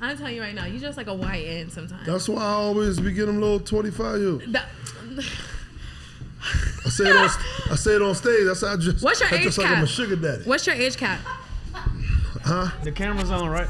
I'm telling you right now, you just like a YN sometimes. That's why I always be getting them little 25-year-olds. I say it on stage. That's how I just. What's your age just cap? Like I'm a sugar daddy. What's your age cap? Huh? The camera's on, right?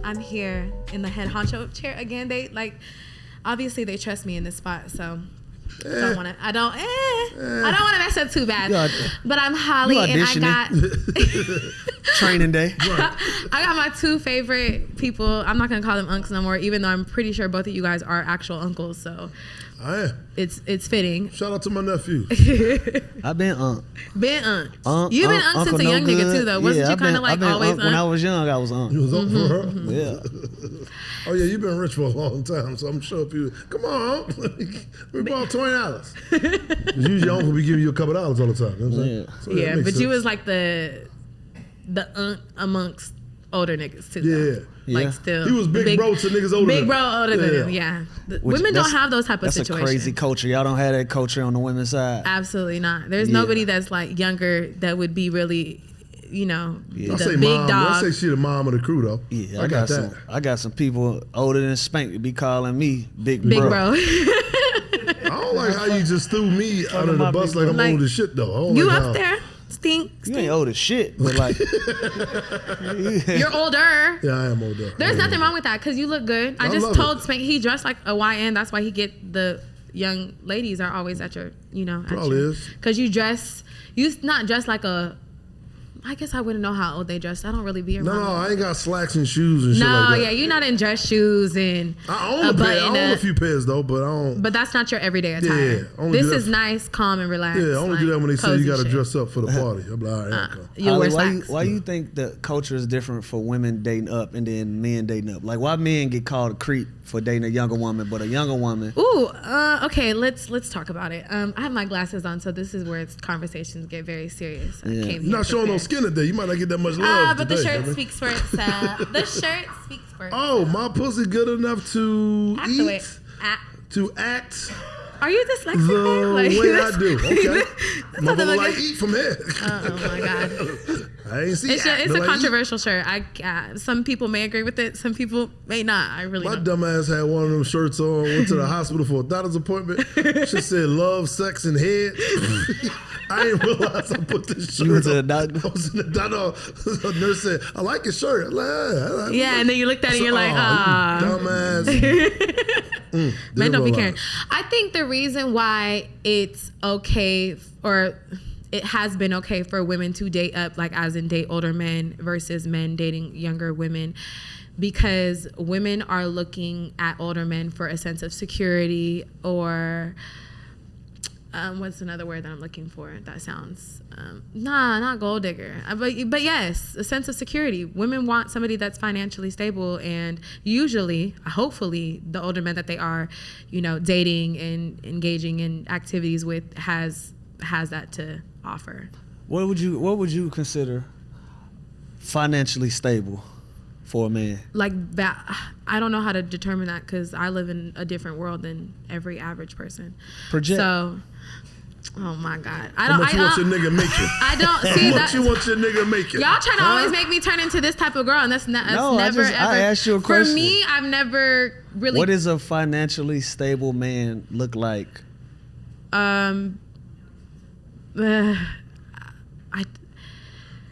I'm here in the head honcho chair again. They obviously they trust me in this spot, so I don't want to mess up too bad. But I'm Holly, and I got training day. I got my two favorite people. I'm not gonna call them unks no more, even though I'm pretty sure both of you guys are actual uncles. So it's fitting. Shout out to my nephew. I've been unk. You've been unk since a young nigga too, though. Wasn't you kind of like always unk? When I was young, I was unk. You was unk for her? Yeah. Oh yeah, you've been rich for a long time, so I'm sure people. Come on, we bought $20. Usually, uncle be giving you a couple dollars all the time. You know what I'm saying? So, yeah, but sense. you was like the unk amongst older niggas too. Yeah. Like still, he was big bro to niggas older. Big bro older than him. Yeah. Women don't have those type of situations. That's a crazy culture. Y'all don't have that culture on the women's side. Absolutely not. There's nobody that's like younger that would be really, the big dog. I say she the mom of the crew though. Yeah, I got that. I got some people older than Spank to be calling me big bro. I don't like how you just threw me out of the bus like I'm old as shit though. You up there? Stink. You ain't old as shit, but like you're older. Yeah, I am older. There's nothing wrong with that because you look good. I just told Spank he dressed like a YN. That's why he get the young ladies are always at your, Probably is. Because you not dressed like a. I guess I wouldn't know how old they dress. I don't really be around. No, I ain't got slacks and shoes and shit like that. No, yeah, you're not in dress shoes and I own a few pairs though, but I don't. But that's not your everyday attire. Yeah, this is nice, calm, and relaxed. Yeah, I only do that when they say you got to dress up for the party. I'm like, all right, you wear slacks. Why you think the culture is different for women dating up and then men dating up? Like, why men get called a creep for dating a younger woman, but a younger woman? Ooh, okay, let's talk about it. I have my glasses on, so this is where conversations get very serious. You're not showing no skin today. You might not get that much love but today, the shirt speaks for itself. The shirt speaks for itself. Oh, my pussy good enough to eat? To act? Are you dyslexic? The way I do. Okay. Motherfucker like eat from here. Oh my God. I ain't see it's a controversial shirt. Some people may agree with it. Some people may not. I really don't. My dumb ass had one of them shirts on, went to the hospital for a doctor's appointment. She said love, sex, and head. I didn't realize I put this shirt on. You went to the doctor? I was in the doctor. The nurse said, I like your shirt. Yeah, and then you looked at it and you're like, dumbass. Men don't be caring. I think the reason why it's okay or it has been okay for women to date up, like as in date older men versus men dating younger women, because women are looking at older men for a sense of security or what's another word that I'm looking for that sounds not gold digger, but yes, a sense of security. Women want somebody that's financially stable, and usually, hopefully, the older men that they are, dating and engaging in activities with has that to offer. What would you consider financially stable for a man? Like that, I don't know how to determine that because I live in a different world than every average person. Project. So, oh my God, How much you want your nigga make you? I don't see that. How much you want your nigga make you? Y'all trying to always make me turn into this type of girl, and that's never ever. I asked you a question. For me, I've never really. What does a financially stable man look like? A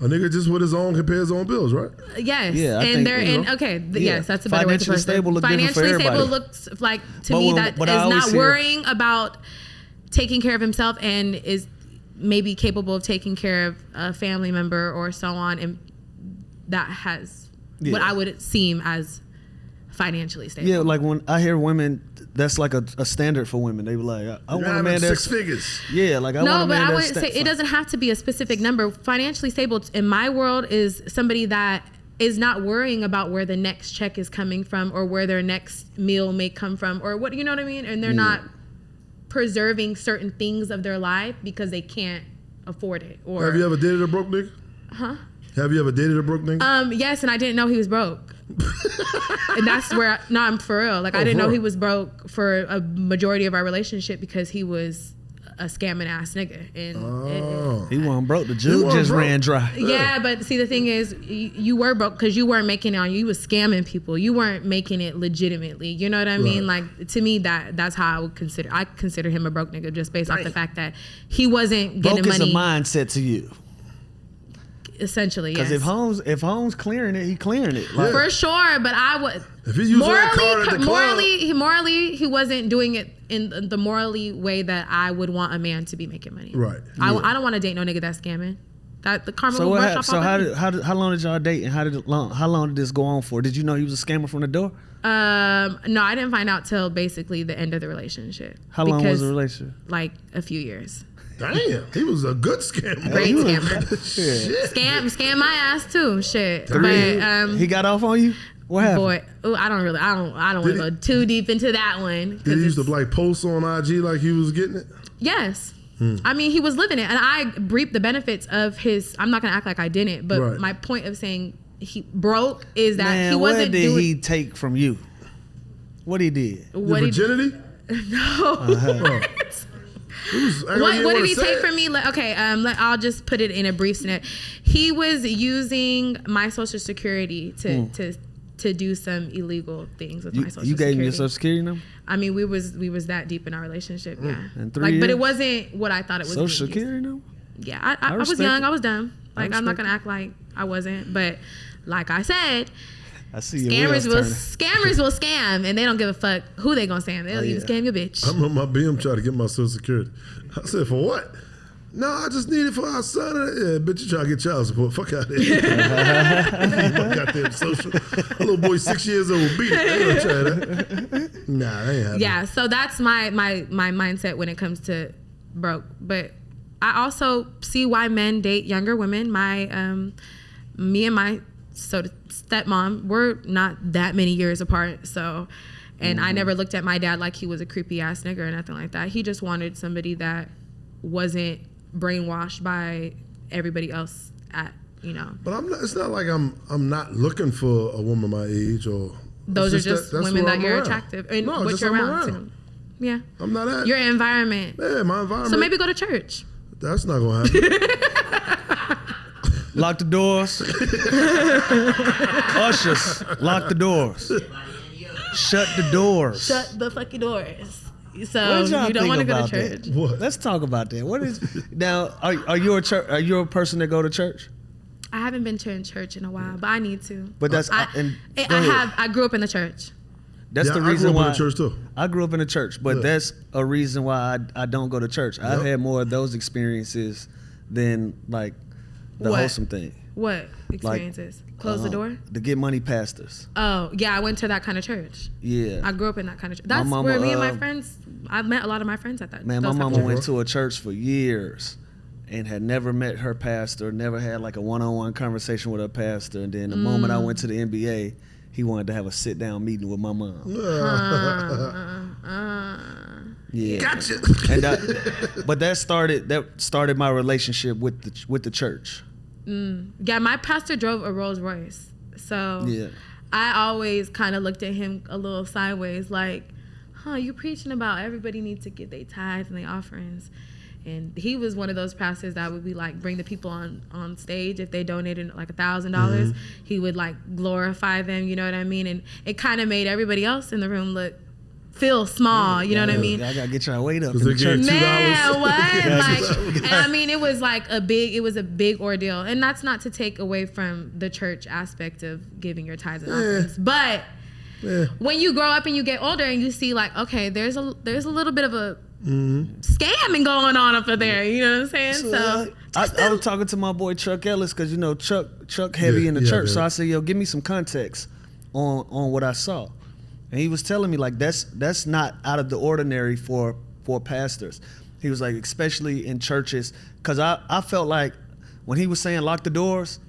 nigga just with his own can pay his own bills, right? Yes. Yeah, Yes, that's a better way to put it. Financially stable looks like to me that is not worrying about taking care of himself and is maybe capable of taking care of a family member or so on, and that has what I would seem as financially stable. Yeah, like when I hear women, that's like a standard for women. They be like, I want a man that's 6 figures. Yeah, like I want a man that's. No, but I wouldn't say it doesn't have to be a specific number. Financially stable in my world is somebody that is not worrying about where the next check is coming from or where their next meal may come from or what, you know what I mean? And they're not preserving certain things of their life because they can't afford it. Or have you ever dated a broke nigga? Huh? Have you ever dated a broke nigga? Yes, and I didn't know he was broke. And that's where I'm for real. Like, I didn't know he was broke for a majority of our relationship because he was a scamming ass nigga. And he wasn't broke. The juke just ran dry. Yeah, but see, the thing is, you were broke because you weren't making it on. You was scamming people. You weren't making it legitimately. You know what I mean? Like, to me, that's how I would consider. I consider him a broke nigga just based off the fact that he wasn't getting broke money. Broke is a mindset to you. Essentially, yes. Because if Holmes clearing it, he clearing it. Like, for sure, but I would. If he using that card at the club, morally, he wasn't doing it in the morally way that I would want a man to be making money. Right. I don't want to date no nigga that's scamming. That the karma so will rush off. So how long did y'all date, and how long did this go on for? Did you know he was a scammer from the door? No, I didn't find out till basically the end of the relationship. How long was the relationship? Like a few years. Damn, he was a good scammer. Great scammer. Scam my ass too. Shit. But he got off on you? What happened? Boy, I don't want to go too deep into that one. Did he used to like post on IG like he was getting it? Yes. I mean, he was living it, and I reaped the benefits of his. I'm not gonna act like I didn't, but my point of saying he broke is that he wasn't. What did he take from you? What he did? Your virginity? No. What did he take from me? I'll just put it in a brief scenario. He was using my social security to do some illegal things with my social security. You gave me your social security number? I mean, we was that deep in our relationship, yeah. And 3 years? But it wasn't what I thought it was. Social security number? Yeah, I was young. I was dumb. Like, I'm not gonna act like I wasn't. But like I said, I see scammers will scam, and they don't give a fuck who they gonna scam. They'll even scam your bitch. I remember my BM tried to get my social security. I said, for what? No, I just need it for our son. Yeah, bitch, you try to get child support. Fuck out of here. My goddamn social. A little boy 6 years old. Beat it. I ain't gonna try that. Nah, I ain't having Yeah, so that's my mindset when it comes to broke. But I also see why men date younger women. Me and my stepmom, we're not that many years apart. So, and I never looked at my dad like he was a creepy ass nigga or nothing like that. He just wanted somebody that wasn't brainwashed by everybody else But it's not like I'm not looking for a woman my age or. Those are just women that you're attractive and what you're around to. Yeah. I'm not at your environment. Yeah, my environment. So maybe go to church. That's not gonna happen. Lock the doors. Ushers, lock the doors. Shut the doors. Shut the fucking doors. So you don't want to go to church. What? Let's talk about that. What is now? Are you a person that go to church? I haven't been to church in a while, but I need to. But that's I grew up in the church. That's the reason why I grew up in the church too. I grew up in the church, but that's a reason why I don't go to church. I've had more of those experiences than like the wholesome thing. What experiences? Like, close the door? To get money pastors. Oh, yeah, I went to that kind of church. Yeah. I grew up in that kind of church. That's where me and my friends, I met a lot of my friends at that. Man, my mama went to a church for years and had never met her pastor, never had like a one-on-one conversation with her pastor. And then the moment I went to the NBA, he wanted to have a sit-down meeting with my mom. Yeah. Gotcha. And but that started my relationship with the church. Yeah, my pastor drove a Rolls Royce, so I always kind of looked at him a little sideways, like, you preaching about everybody needs to get their tithes and their offerings. And he was one of those pastors that would be like, bring the people on stage if they donated like $1,000. He would like glorify them, you know what I mean? And it kind of made everybody else in the room feel small, you know what I mean? I gotta get y'all weight up in the church. Man, what? And I mean, it was a big ordeal. And that's not to take away from the church aspect of giving your tithes and offerings. But when you grow up and you get older and you see like, okay, there's a little bit of a scamming going on up there, you know what I'm saying? So I was talking to my boy Chuck Ellis, because you know Chuck heavy in the church. So I said, yo, give me some context on what I saw. And he was telling me like that's not out of the ordinary for pastors. He was like, especially in churches, because I felt like when he was saying lock the doors,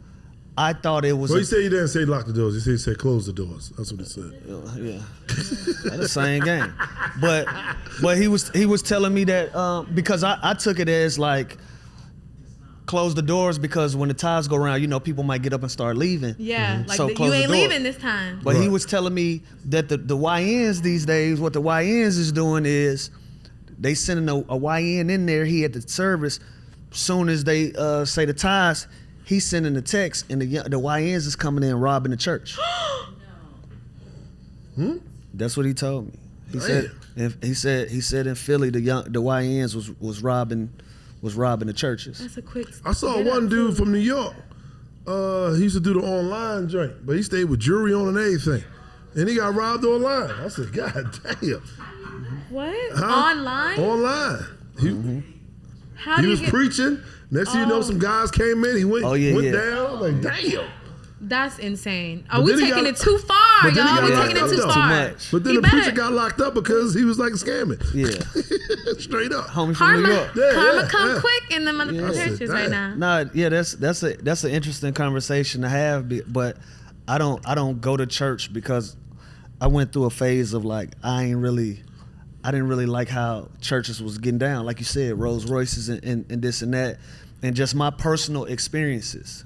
I thought it was. Well, he said he didn't say lock the doors. He said close the doors. That's what he said. Yeah, that's the same game. But he was telling me that because I took it as like close the doors because when the tides go around, you know, people might get up and start leaving. Yeah, like So you close the ain't door. leaving this time. But he was telling me that the YNs these days, what the YNs is doing is they sending a YN in there. He at the service. Soon as they say the ties, he's sending a text, and the YNs is coming in robbing the church. That's what he told me. He said in Philly the YNs was robbing the churches. That's a quick. I saw one dude from New York. He used to do the online joint, but he stayed with jewelry on and everything. And he got robbed online. I said, God damn. What? Huh? Online? Online. How He do you was get? preaching. Next thing you know, some guys came in. He went down. Like, damn. That's insane. But Are we then he taking got- it too far, but then he y'all? got We're locked taking it up, too though. far. Too much. But then You the preacher better- got locked up because he was like scamming. Yeah. Straight up. Homie from New York. Yeah, Karma yeah, come yeah. quick in the motherfucking Yeah. churches right now. Nah, yeah, that's an interesting conversation to have, but I don't go to church because I went through a phase of like I didn't really like how churches was getting down, like you said, Rolls Royces and this and that, and just my personal experiences.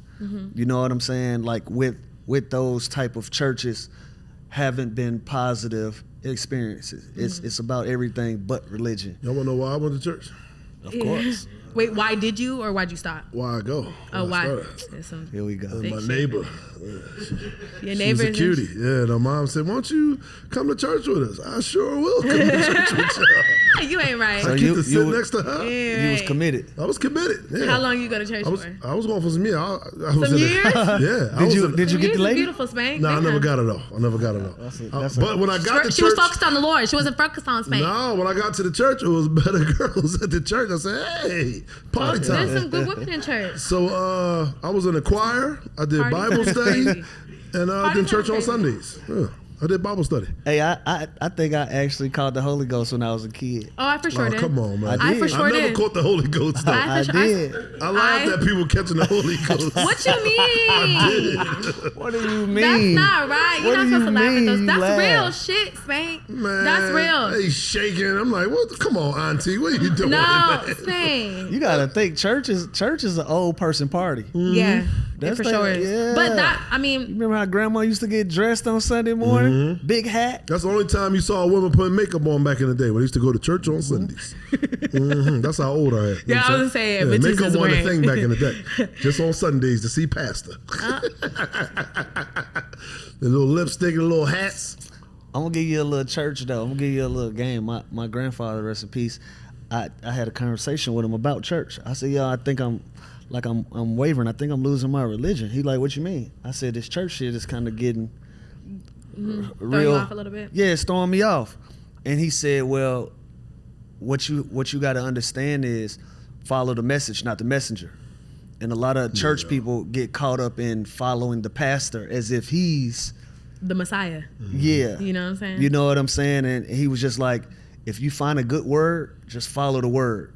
You know what I'm saying? Like with those type of churches, haven't been positive experiences. It's about everything but religion. Y'all want to know why I went to church? Of course. Wait, why did you or why'd you stop? Why I go? Oh, why? started. There's some Here we go. big My shit. neighbor. Your She's neighbors. a cutie. Yeah, the mom said, why don't you come to church with us? I sure will come to church with y'all. You ain't right. So I you- get to you sit would- next to her. Yeah, You was right. committed. I was committed. Yeah. How long you go to church I was for? going for some years. I was Some in the- years? Yeah. I was in- Did you get Years the is lady? Beautiful, Spank. No, I Big never time. got it off. I never got it off. But when I got to She was church, focused on the Lord. She wasn't focused on Spank. no, when I got to the church, it was better girls at the church. I said, hey, party time. There's some good whipping in church. So I was in the choir. I did Party Bible time, study, baby. and I Party did church time, on baby. Sundays. Yeah, I did Bible study. Hey, I think I actually caught the Holy Ghost when I was a kid. Oh, I for sure Oh, did. come on, man. I for did. sure I never did. caught the Holy Ghost. Though. I did. I laughed at people catching the Holy Ghost. What you mean? I did. What do you That's mean? not right. You're What not do supposed to you laugh at mean those. you That's laugh? real shit, Spank. Man, That's real. They shaking. I'm like, what? Come on, Auntie. What are you doing? No, man? Spank. You gotta think church is an old person party. Yeah, That's it for the- sure is. yeah. But that, I mean, Remember how grandma used to get dressed on Sunday morning? Big hat. That's the only time you saw a woman putting makeup on back in the day when they used to go to church on Sundays. That's how old I am. You know Yeah, what I'm I was saying, bitches makeup is wasn't a wearing- thing back in the day. Just on Sundays to see pastor. The little lipstick and the little hats. I'm gonna give you a little church though. I'm gonna give you a little game. My grandfather, rest in peace. I had a conversation with him about church. I said, yo, I think I'm wavering. I think I'm losing my religion. He like, what you mean? I said, this church shit is kind of getting throw real. you off a little bit. Yeah, it's throwing me off. And he said, well, what you got to understand is follow the message, not the messenger. And a lot of church people get caught up in following the pastor as if he's The Messiah. yeah. You know what I'm saying? You know what I'm saying? And he was just like, if you find a good word, just follow the word.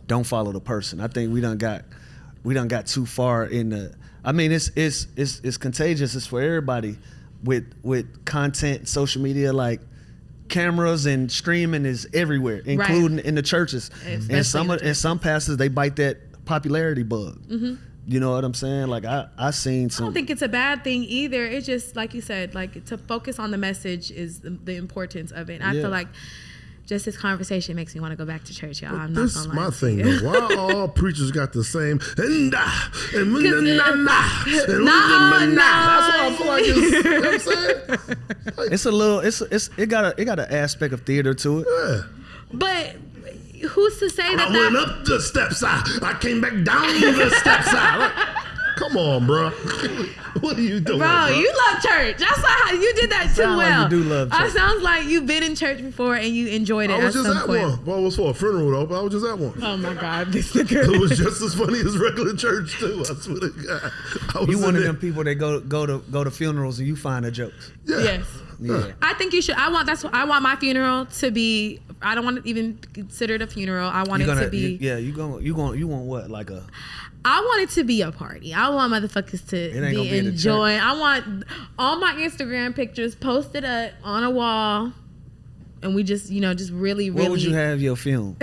Don't follow the person. I think we done got too far in the. I mean, it's contagious. It's for everybody with content, social media, like cameras and streaming is everywhere, including in the churches. Especially And some pastors, they bite that popularity bug. You know what I'm saying? Like I seen I some. don't think it's a bad thing either. It's just like you said, like to focus on the message is the importance of it. And I Yeah. feel like just this conversation makes me want to go back to church, y'all. I'm not This gonna is like my to thing you. though. Why all preachers got the same and that's why I feel like it's, you know what I'm saying? It's a little. It got an aspect of theater to it. Yeah. But who's to say I that went that up the steps, I came back down the steps. Like, come on, bro. What are you doing, Bro, you love church. That's how you did that too Sound like well. you do love church. It sounds like you've been in church before and you enjoyed it I was at just some at point. one. Well, it was for a funeral though, but I was just at one. Oh my God, this It nigga. was just as funny as regular church too. I swear to God. I was You in one of there. them people that go to funerals and you find the jokes. Yeah. Yes. Yeah. I think you should. I want my funeral to be. I don't want it even considered a funeral. I want it to be. You want what, like a. I want it to be a party. I want motherfuckers to It ain't gonna be be in the enjoying. I want all my Instagram pictures posted up on a wall and we just, just really. Where would you have your funeral?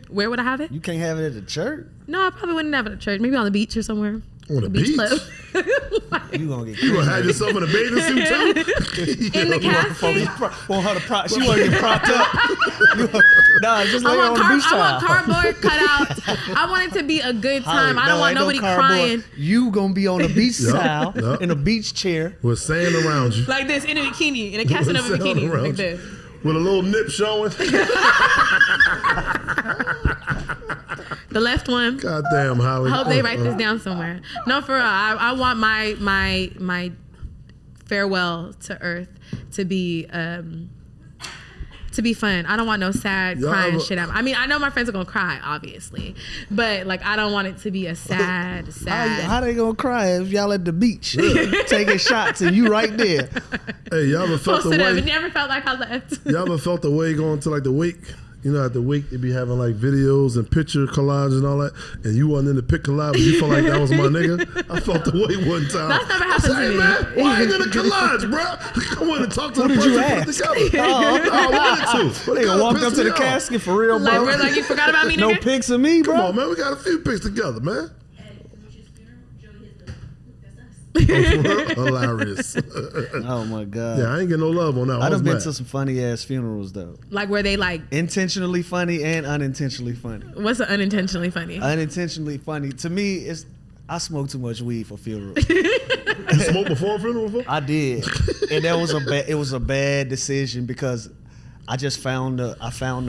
Where would I have it? You can't have it at the church. No, I probably wouldn't have it at church. Maybe on the beach or somewhere. On the beach? Club. You gonna get You gonna have yourself in a bathing suit too? In the casket. Want her to she want to get propped up. Nah, just lay on the beach I want towel. cardboard cutouts. I want it to be a good time. I don't want nobody crying. You gonna be on a beach towel in a beach chair with sand around you, like this, in a bikini, in a casket of a bikini, like this, with a little nip showing. The left one. Goddamn, Holly. I hope they write this down somewhere. No, for real. I want my farewell to Earth to be fun. I don't want no sad crying shit. I mean, I know my friends are gonna cry, obviously, but like I don't want it to be a sad. How they gonna cry if y'all at the beach taking shots and you right there? Hey, y'all ever felt the way? It never felt like I left. Y'all ever felt the way going to like the wake? At the wake, they be having like videos and picture collages and all that, and you wasn't in the pic collage, but you felt like that was my nigga. I felt the way one time. That's never happened to me. Man, why ain't in the collage, bro? I wanted to talk to the person who put it together. I wanted to. They walked up to the casket for real, bro. Like you forgot about me, nigga? No pics of me, bro. Come on, man. We got a few pics together, man. Hilarious. Oh my god. Yeah, I ain't getting no love on that. I done been to some funny ass funerals though. Like where they like intentionally funny and unintentionally funny. What's the unintentionally funny? Unintentionally funny to me is I smoke too much weed for funerals. You smoked before a funeral before? I did, and that was it was a bad decision because I just found the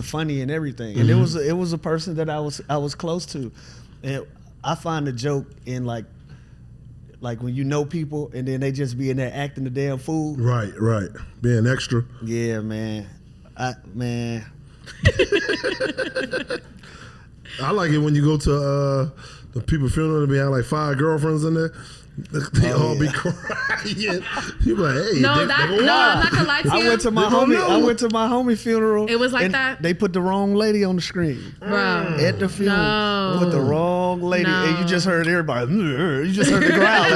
funny in everything, and it was a person that I was close to, and I find the joke in like when you know people and then they just be in there acting the damn fool. Right. Being extra. Yeah, man. I like it when you go to the people's funeral and be having like 5 girlfriends in there. They all be crying. You be like, hey, no, I'm not gonna lie to you. I went to my homie funeral. It was like that. They put the wrong lady on the screen, bro. At the funeral, put the wrong lady, and you just heard everybody. You just heard the growl.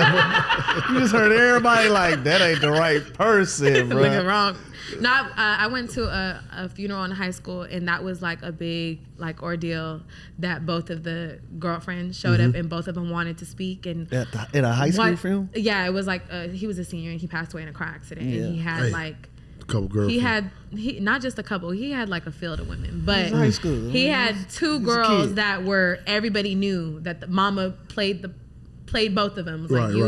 You just heard everybody like that ain't the right person, bro. Looking wrong. No, I went to a funeral in high school, and that was like a big like ordeal. That both of the girlfriends showed up, and both of them wanted to speak. And at a high school funeral, yeah, it was like he was a senior, and he passed away in a car accident. Yeah. And he had like a couple girls. He not just a couple. He had like a field of women, but high school. He had 2 girls that were everybody knew that the mama played both of them. It was like you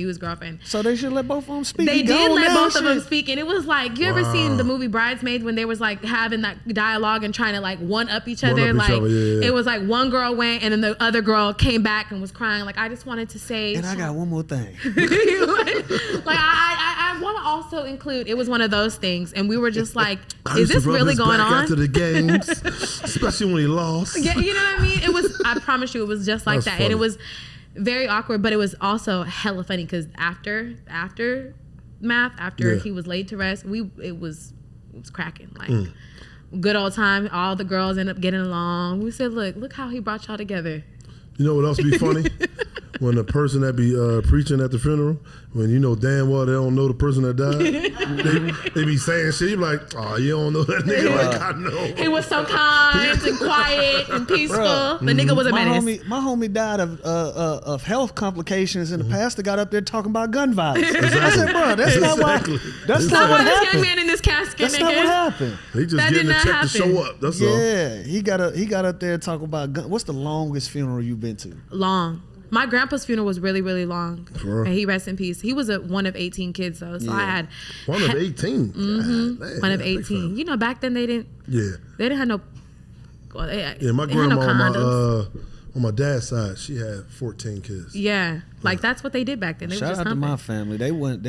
his girlfriend. So they should let both of them speak. They did let both of them speak, and it was like you ever seen the movie Bridesmaids when they was like having that dialogue and trying to like one up each other. It was like one girl went and then the other girl came back and was crying. Like I just wanted to say. And I got one more thing. I want to also include. It was one of those things, and we were just like, is this really going on? After the games, especially when he lost. Yeah, you know what I mean. It was. I promise you, it was just like that, funny. And it was very awkward, but it was also hella funny because after he was laid to rest, it was cracking, like good old time. All the girls end up getting along. We said, look how he brought y'all together. You know what else be funny? When the person that be preaching at the funeral, when you know damn well they don't know the person that died, they be saying shit. You be like, oh, you don't know that nigga? Like I know. He was so kind and quiet and peaceful. Bruh, the nigga was a menace. My homie died of health complications, and the pastor got up there talking about gun violence. Exactly. I said, bro, that's not what happened. This young man in this casket. That's not what happened. He just getting the check to show up. That's all. Yeah, he got up there talking about gun. What's the longest funeral you've been to? Long. My grandpa's funeral was really, really long. And he rests in peace. He was one of 18 kids, though. So I had... One of 18? Mm-hmm. One of 18. You know, back then they didn't... Yeah. They didn't have no... Well, my grandma on my dad's side, she had 14 kids. Yeah. Like, that's what they did back then. They Shout out to my family. They wasn't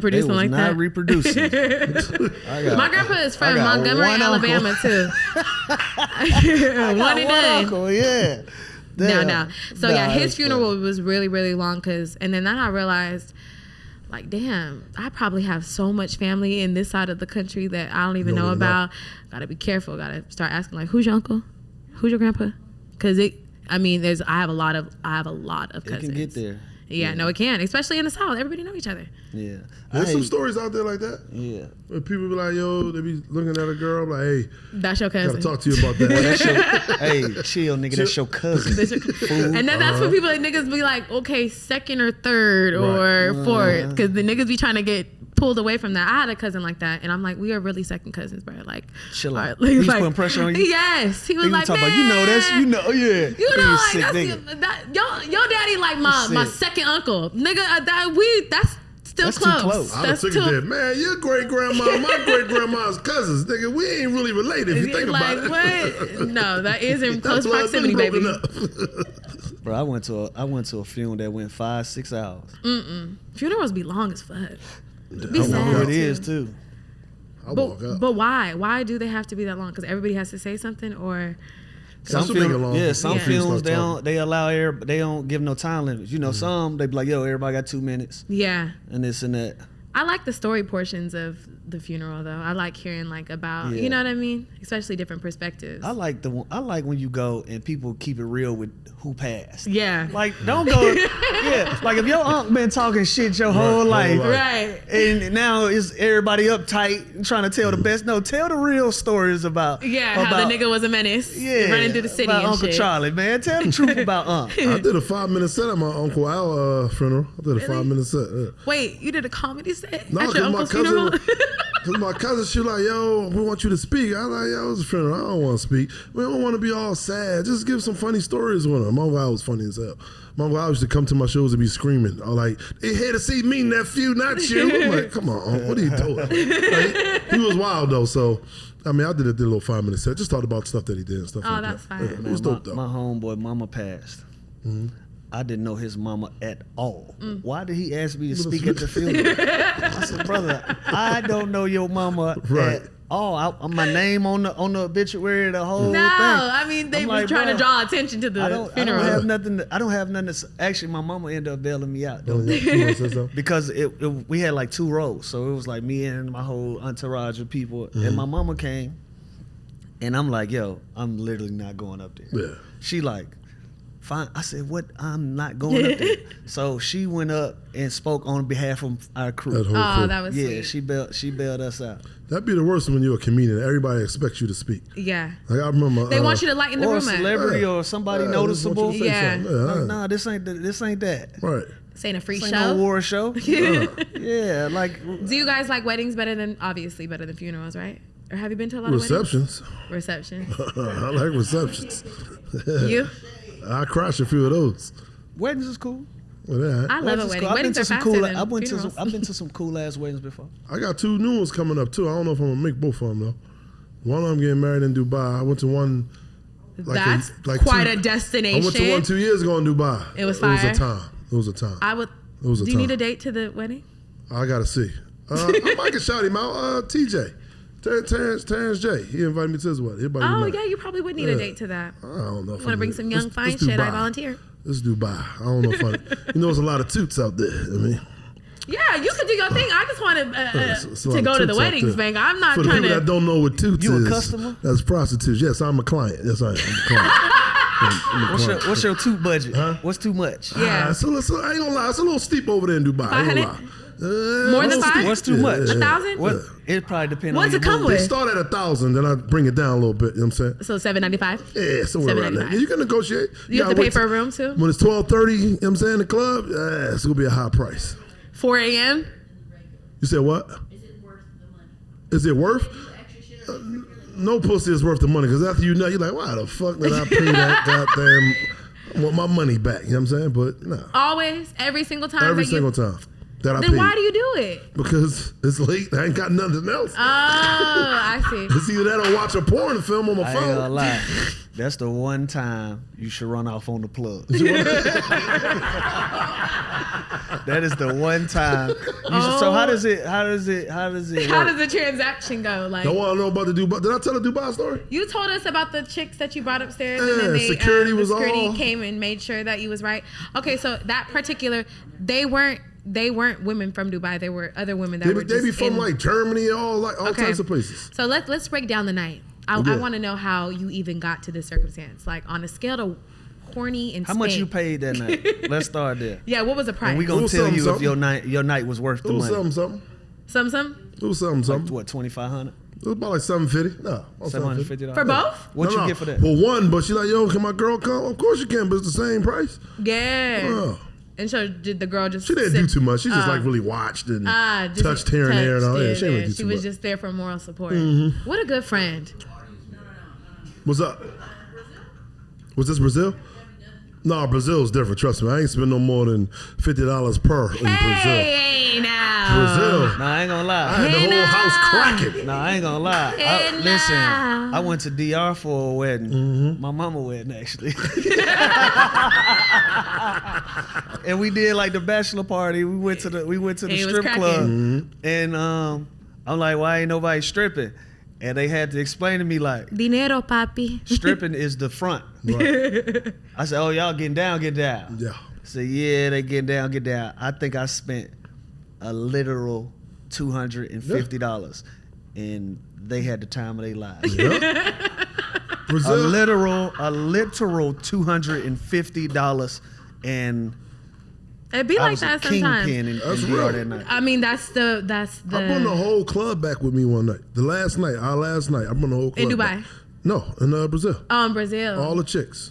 producing like that. They was not reproducing. My grandpa is from Montgomery, Alabama, too. One and done. Uncle, yeah. No. So his funeral was really, really long and then I realized, like, damn, I probably have so much family in this side of the country that I don't even know about. Gotta be careful. Gotta start asking, like, who's your uncle? Who's your grandpa? Because I have a lot of cousins. It can get there. Yeah, no, it can, especially in the South. Everybody know each other. Yeah. There's some stories out there like that. Yeah. Where people be like, yo, they be looking at a girl like, hey, That's your cousin. gotta talk to you about that. Hey, chill, nigga. That's your cousin. And then that's when people like niggas be like, okay, second or third or fourth, because the niggas be trying to get pulled away from that. I had a cousin like that, and I'm like, we are really second cousins, bro. Like, Chill out. Like, He's putting pressure on you. Yes, he was He like, talking man, about, yeah. you know, Sick like nigga. your daddy like my sick. second uncle, nigga. That's still That's too close. close. I took it there. Man, your great grandma, my great grandma's cousins, nigga. We ain't really related if you think like, about it. what? No, that is in close That's why it's been proximity, baby. broken up. Bro, I went to a funeral that went 5-6 hours. Funerals be long as fuck. Be I sad. walk out. It is too. I walk out. But why? Why do they have to be that long? Because everybody has to say something, or That's what make it long. Some Yeah. funerals Start they allow they don't give no time limits. You know, some they be like, yo, everybody got 2 minutes yeah. and this and that. I like the story portions of the funeral, though. I like hearing like about, Yeah. you know what I mean? Especially different perspectives. I like when you go and people keep it real with who passed. Yeah. Like, don't go. Yeah. Like, if your aunt been talking shit your whole life, Right. and now is everybody uptight and trying to tell the best. No, tell the real stories about. Yeah, how the nigga was a menace. Yeah, Running through the city about and Uncle shit. Charlie, man. Tell the truth about Unc. I did a 5-minute set at my Uncle Al funeral. I did a 5-minute set. Yeah. Wait, you did a comedy set No, at your uncle's funeral? Cause my cousin, she like, yo, we want you to speak. I was like, yo, it's a funeral. I don't want to speak. We don't want to be all sad. Just give some funny stories with him. My uncle Al was funny as hell. My uncle Al used to come to my shows and be screaming. I'm like, they here to see me, nephew, not you. I'm like, come on, Unc, what are you doing? Like, he was wild though, so. I mean, I did a little 5-minute set. Just talked about stuff that he did and stuff like that. That's fine. Yeah, it was dope though. My homeboy mama passed. I didn't know his mama at all. Why did he ask me to speak at the funeral? I said, brother, I don't know your mama Right. at all. My name on the obituary, the whole No, thing. I mean, they I'm were like, trying to bro, draw attention to the I don't funeral. have nothing. I don't have nothing. Actually, my mama ended up bailing me out though. You wanna say something? Because we had like 2 rows, so it was like me and my whole entourage of people, and my mama came, and I'm like, yo, I'm literally not going up there. Yeah. She like, fine. I said, what? I'm not going up there. So she went up and spoke on behalf of our crew. That whole Oh, crew. that was Yeah, sweet. she bailed us out. That'd be the worst when you're a comedian. Everybody expects you to speak. Yeah. Like I remember. They want you to lighten the Or a room up. celebrity Yeah. or somebody Yeah, noticeable. just want you to say Yeah. something. Like, Yeah. nah, this ain't that. Right. This ain't a free This ain't no show. war show. Yeah, like Do you guys like weddings better than funerals, right? Or have you been to a lot of Receptions. weddings? Receptions. I like receptions. You? I crash a few of those. weddings is cool. Well, yeah. I love a Weddings is wedding. cool. I've been Weddings to are some faster cool. than funerals. I've been to some cool ass weddings before. I got 2 new ones coming up too. I don't know if I'm gonna make both of them though. One of them getting married in Dubai. I went to one. That's like quite 2 a destination. I went to one 2 years ago in Dubai. It was It was fire. a time. It was a time. I would. It was a Do you time. need a date to the wedding? I gotta see. I might get shout him out. TJ. Terrence J. He invited me to his wedding. Everybody Oh married. yeah, you probably would need a date to that. I don't know. Want to bring some young fine shit? I volunteer. Let's Dubai. I don't know if you know, there's a lot of toots out there. I mean, Yeah, you could do your thing. I just wanted it's a lot to of go to the toots out weddings, there. man. I'm not For the trying people to. that don't know what toots You a is, customer? that's prostitutes. Yes, I'm a client. Yes, I am. I'm a client. I'm a client. What's your toot budget? Huh? What's too much? Yeah. So I ain't gonna lie. It's a little steep over there in Dubai. I ain't gonna 500? lie. More than What's 5? What's too much? 1,000? What? It probably depends What's on it your come mood. with? They start at 1,000, then I bring it down a little bit. You know what I'm saying? So $795. Yeah, somewhere around there. $7.95. Yeah, you can negotiate. You have to gotta pay wait for a room too. When it's 12:30, you know what I'm saying, the club, it's gonna be a high price. 4 a.m. You said what? Is it worth the money? Is it worth? Do extra shit or do No pussy is worth the money, because after you know, you're like, why the fuck did I pay that goddamn? I want my money back. You know what I'm saying? But no, Always, every single time. every that single you, time that I Then pay. why do you do it? Because it's late. I ain't got nothing else. Oh, I see. It's either that or watch a porn film on my I ain't gonna phone. lie. That's the one time you should run off on the plug. That is the one time. So how does it How work? does the transaction go? Like, Don't want to know about the Dubai. Did I tell the Dubai story? you told us about the chicks that you brought upstairs, Yeah, and then they, security was the security all- came and made sure that you was right. Okay, so that particular, they weren't women from Dubai. They were other women that They were be, they be just from in- like Germany, all Okay. types of places. So let's break down the night. I Yeah. want to know how you even got to this circumstance. Like on a scale to horny and How much you Spank. paid that night? Let's start there. Yeah, what was the price? And we It gonna was tell you something, if your night was worth the It was money. something. Some? It was something. Like, what, 2,500? It was about like $750. No, $750 For both? What you get for that? For one, but she's like, yo, can my girl come? Of course you can, but it's the same price. Yeah. Oh. And so did the girl just She didn't do sit- too much. She just like really watched and just touched here and there and all that. touched, She didn't really do She too was much. just there for moral support. What a good friend. What's up? Was this Brazil? No, Brazil's different. Trust me, I ain't spend no more than $50 per in Brazil. Hey, now. Brazil. Nah, I ain't gonna I lie. had the Hey, whole now. house cracking. Nah, I ain't gonna lie. Hey, Listen, now. I went to DR for a wedding. My mama wedding, actually. And we did like the bachelor party. We went to the It was strip cracking. club. And I'm like, why ain't nobody stripping? And they had to explain to me like, Dinero, papi. stripping is the front. Right. I said, oh, y'all getting down, get down. Yeah. I said, yeah, they getting down, get down. I think I spent a literal $250, and they had the time of their lives. Yeah. A Brazil. literal $250, and It be I like was a that sometimes. kingpin in That's DR real. that night. I mean, that's the. I brought the whole club back with me one night. Our last night, I brought the whole club In Dubai? back. No, in Brazil. Oh, in Brazil. All the chicks.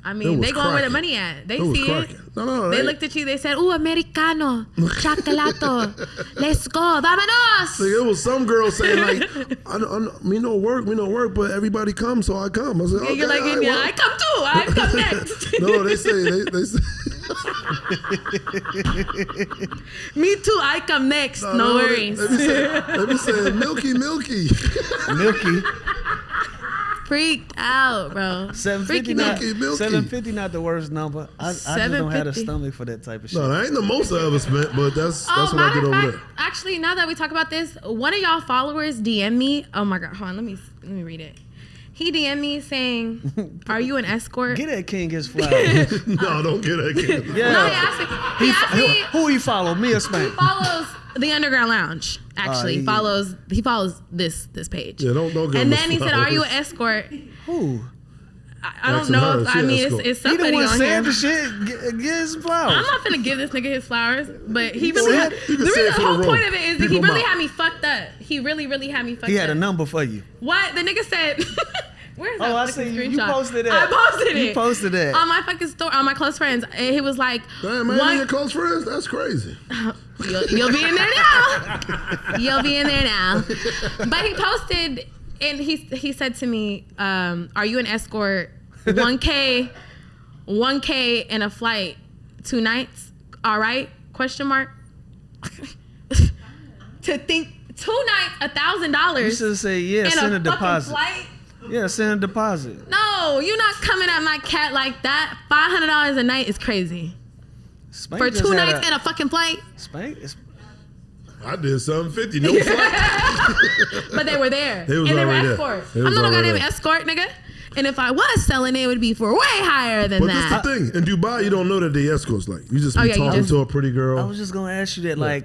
I It mean, was they going where the cracking. money at. They It was see cracking. it. No, They looked at you. They said, "Ooh, americano, chocolato, let's go, vámonos." Like, it was some girls saying like, we no work, but everybody comes, so I come. I said, Yeah, okay, you're like, all right, yeah, well. I come too. I come next. No, they say Me too. I come next. No worries. They be saying milky. Milky. Freaked out, bro. 750 Freaking not, out. Milky. 750 not the worst number. I just don't have a 750. stomach for that type of shit. No, that ain't the most I ever spent, but that's Oh, what I matter get of over fact, there. actually, now that we talk about this, one of y'all followers DM'd me. Oh my god, hold on, let me read it. He DM'd me saying, "Are you an escort?" Get that king his flowers. No, don't get that kid. Yeah. No, he asked me. Who he follow? Me or He Spank? follows the Underground Lounge. Actually, he- he follows this page. Yeah, don't give And him then he said, "Are you an flowers. escort?" Who? I don't Asking know. her, If, she I mean, escort. it's He the somebody one on here. saying the shit. Get his flowers. I'm not gonna give this nigga his flowers, but he really Well, had, you can the say it for the whole room. point of it is that he People really mouth. had me fucked up. He really had me fucked up. He had a number for you. What? The nigga said, where's that Oh, I fucking see you. screenshot? You posted that. I posted it. You posted that. On my fucking story, on my close friends. And he was like, Damn, man, one- your close friends? That's crazy. You'll be in there now. You'll be in there now. But he posted, and he said to me, "Are you an escort? 1K and a flight, 2 nights. All right? Question mark. To think 2 nights, $1,000. You should say yeah. and Send a a fucking deposit. flight. Yeah, send a deposit. No, you're not coming at my cat like that. $500 a night is crazy Spank for just 2 had nights and a fucking flight. Spank. I did $750, no flight. But they were there. They was and they were already there. escorts. They I'm was not a already goddamn there. escort, nigga. And if I was selling it, would be for way higher than But that. that's the thing. In Dubai, you don't know that they escorts. Like, you just be Oh, yeah, you talking just- to a pretty girl. I was just gonna ask you that,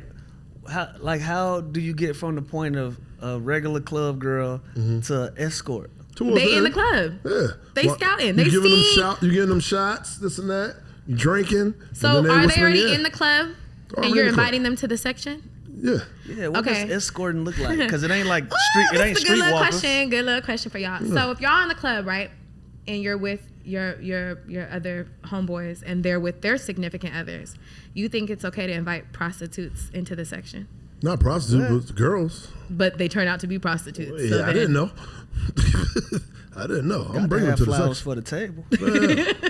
how do you get from the point of a regular club girl to escort? Towards They in the end. club. Yeah. They scouting. They you giving see- you giving them shots, this and that. You drinking. So and then are they whispering already in the club? Already And you're in the club. inviting them to the section? Yeah. Yeah, what Okay. does escorting look like? Because it ain't like Ooh, street. It this ain't is a good little streetwalkers. question. Good little question for y'all. So if y'all in the club, right, and you're with your other homeboys, and they're with their significant others, you think it's okay to invite prostitutes into the section? Not prostitutes, but girls. But they turn out to be prostitutes. Yeah, so I then- didn't know. I didn't know. I'm Got bringing them have to the flowers section. for the table.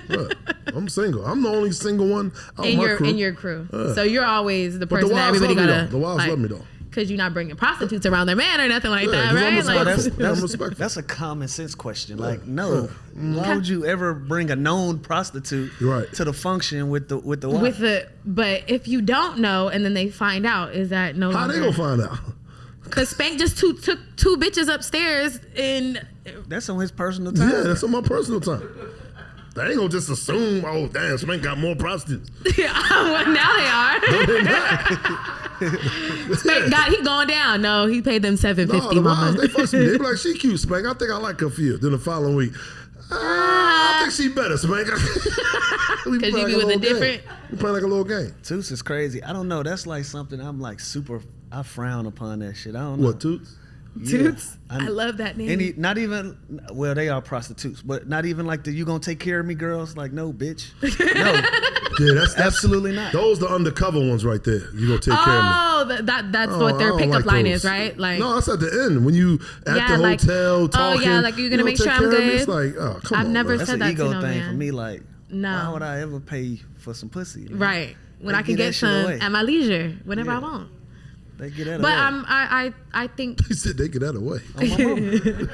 Yeah. I'm single. I'm the only single one out In my your crew. in your crew. So you're always the But person the that wives everybody love me gotta. though. The wives love me though. Because you're not bringing prostitutes around their man or nothing like Yeah, that, 'cause I'm right? respectful. Like, Yeah, I'm respectful. That's a common sense question. Like, no, why would you ever bring a known prostitute Right. to the function with the wife? with the, but if you don't know and then they find out, is that no How they longer? gonna find out? Because Spank just took 2 bitches upstairs and That's on his personal time. Yeah, that's on my personal time. They ain't gonna just assume, oh damn, Spank got more prostitutes. well, now they are. They not. Spank he going down. No, he paid them $750, No, the mama. wives, they fuss me. They be like, she cute, Spank. I think I like her for you. Then the following week, I think she better, Spank? Because you be with a different. We playing like a little game. Toots is crazy. I don't know. That's like something I'm like super. I frown upon that shit. I don't know. What, Toots? Toots. I love that name. Not even. Well, they are prostitutes, but not even like the "you gonna take care of me" girls. Like, no, bitch. No. Yeah, that's Absolutely not. Those the undercover ones right there. You gonna take care of me. Oh, that's what their I don't pickup like line those. is, right? Like, no, that's at the end when you at the like, hotel talking. Oh yeah, like you're gonna make sure I'm good. It's like, oh, come I've on, never man. That's said an that ego to no thing man. for me. Like, No. why would I ever pay for some pussy? Man? Right. When They I can get get that shit some away. at my leisure, whenever I want. They get that But away. I think He said they get that away. On my mama.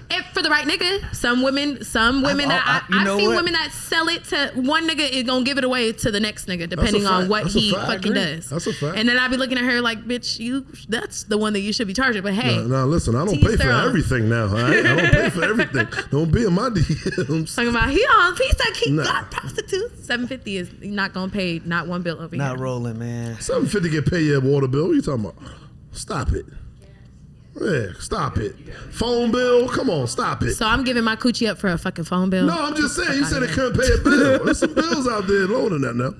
if for the right nigga, some women that you I've know seen what? women that sell it to one nigga is gonna give it away to the next nigga depending fact. on what That's a he fact. I fucking agree. does. That's a fact. And then I be looking at her like, bitch, that's the one that you should be charging. But hey, Now listen, I don't to pay each for their own. everything now. All right? I don't pay for everything. Don't be in my DMs. talking about he said he Nah. got prostitutes. $750 is not gonna pay not one bill over Not here. rolling, man. $750 get paid your water bill. What you talking about? Stop it. Yeah, stop it. Phone bill? Come on, stop it. So I'm giving my coochie up for a fucking phone bill. No, I'm just saying. You said they couldn't pay a bill. There's some bills out there lower than that now.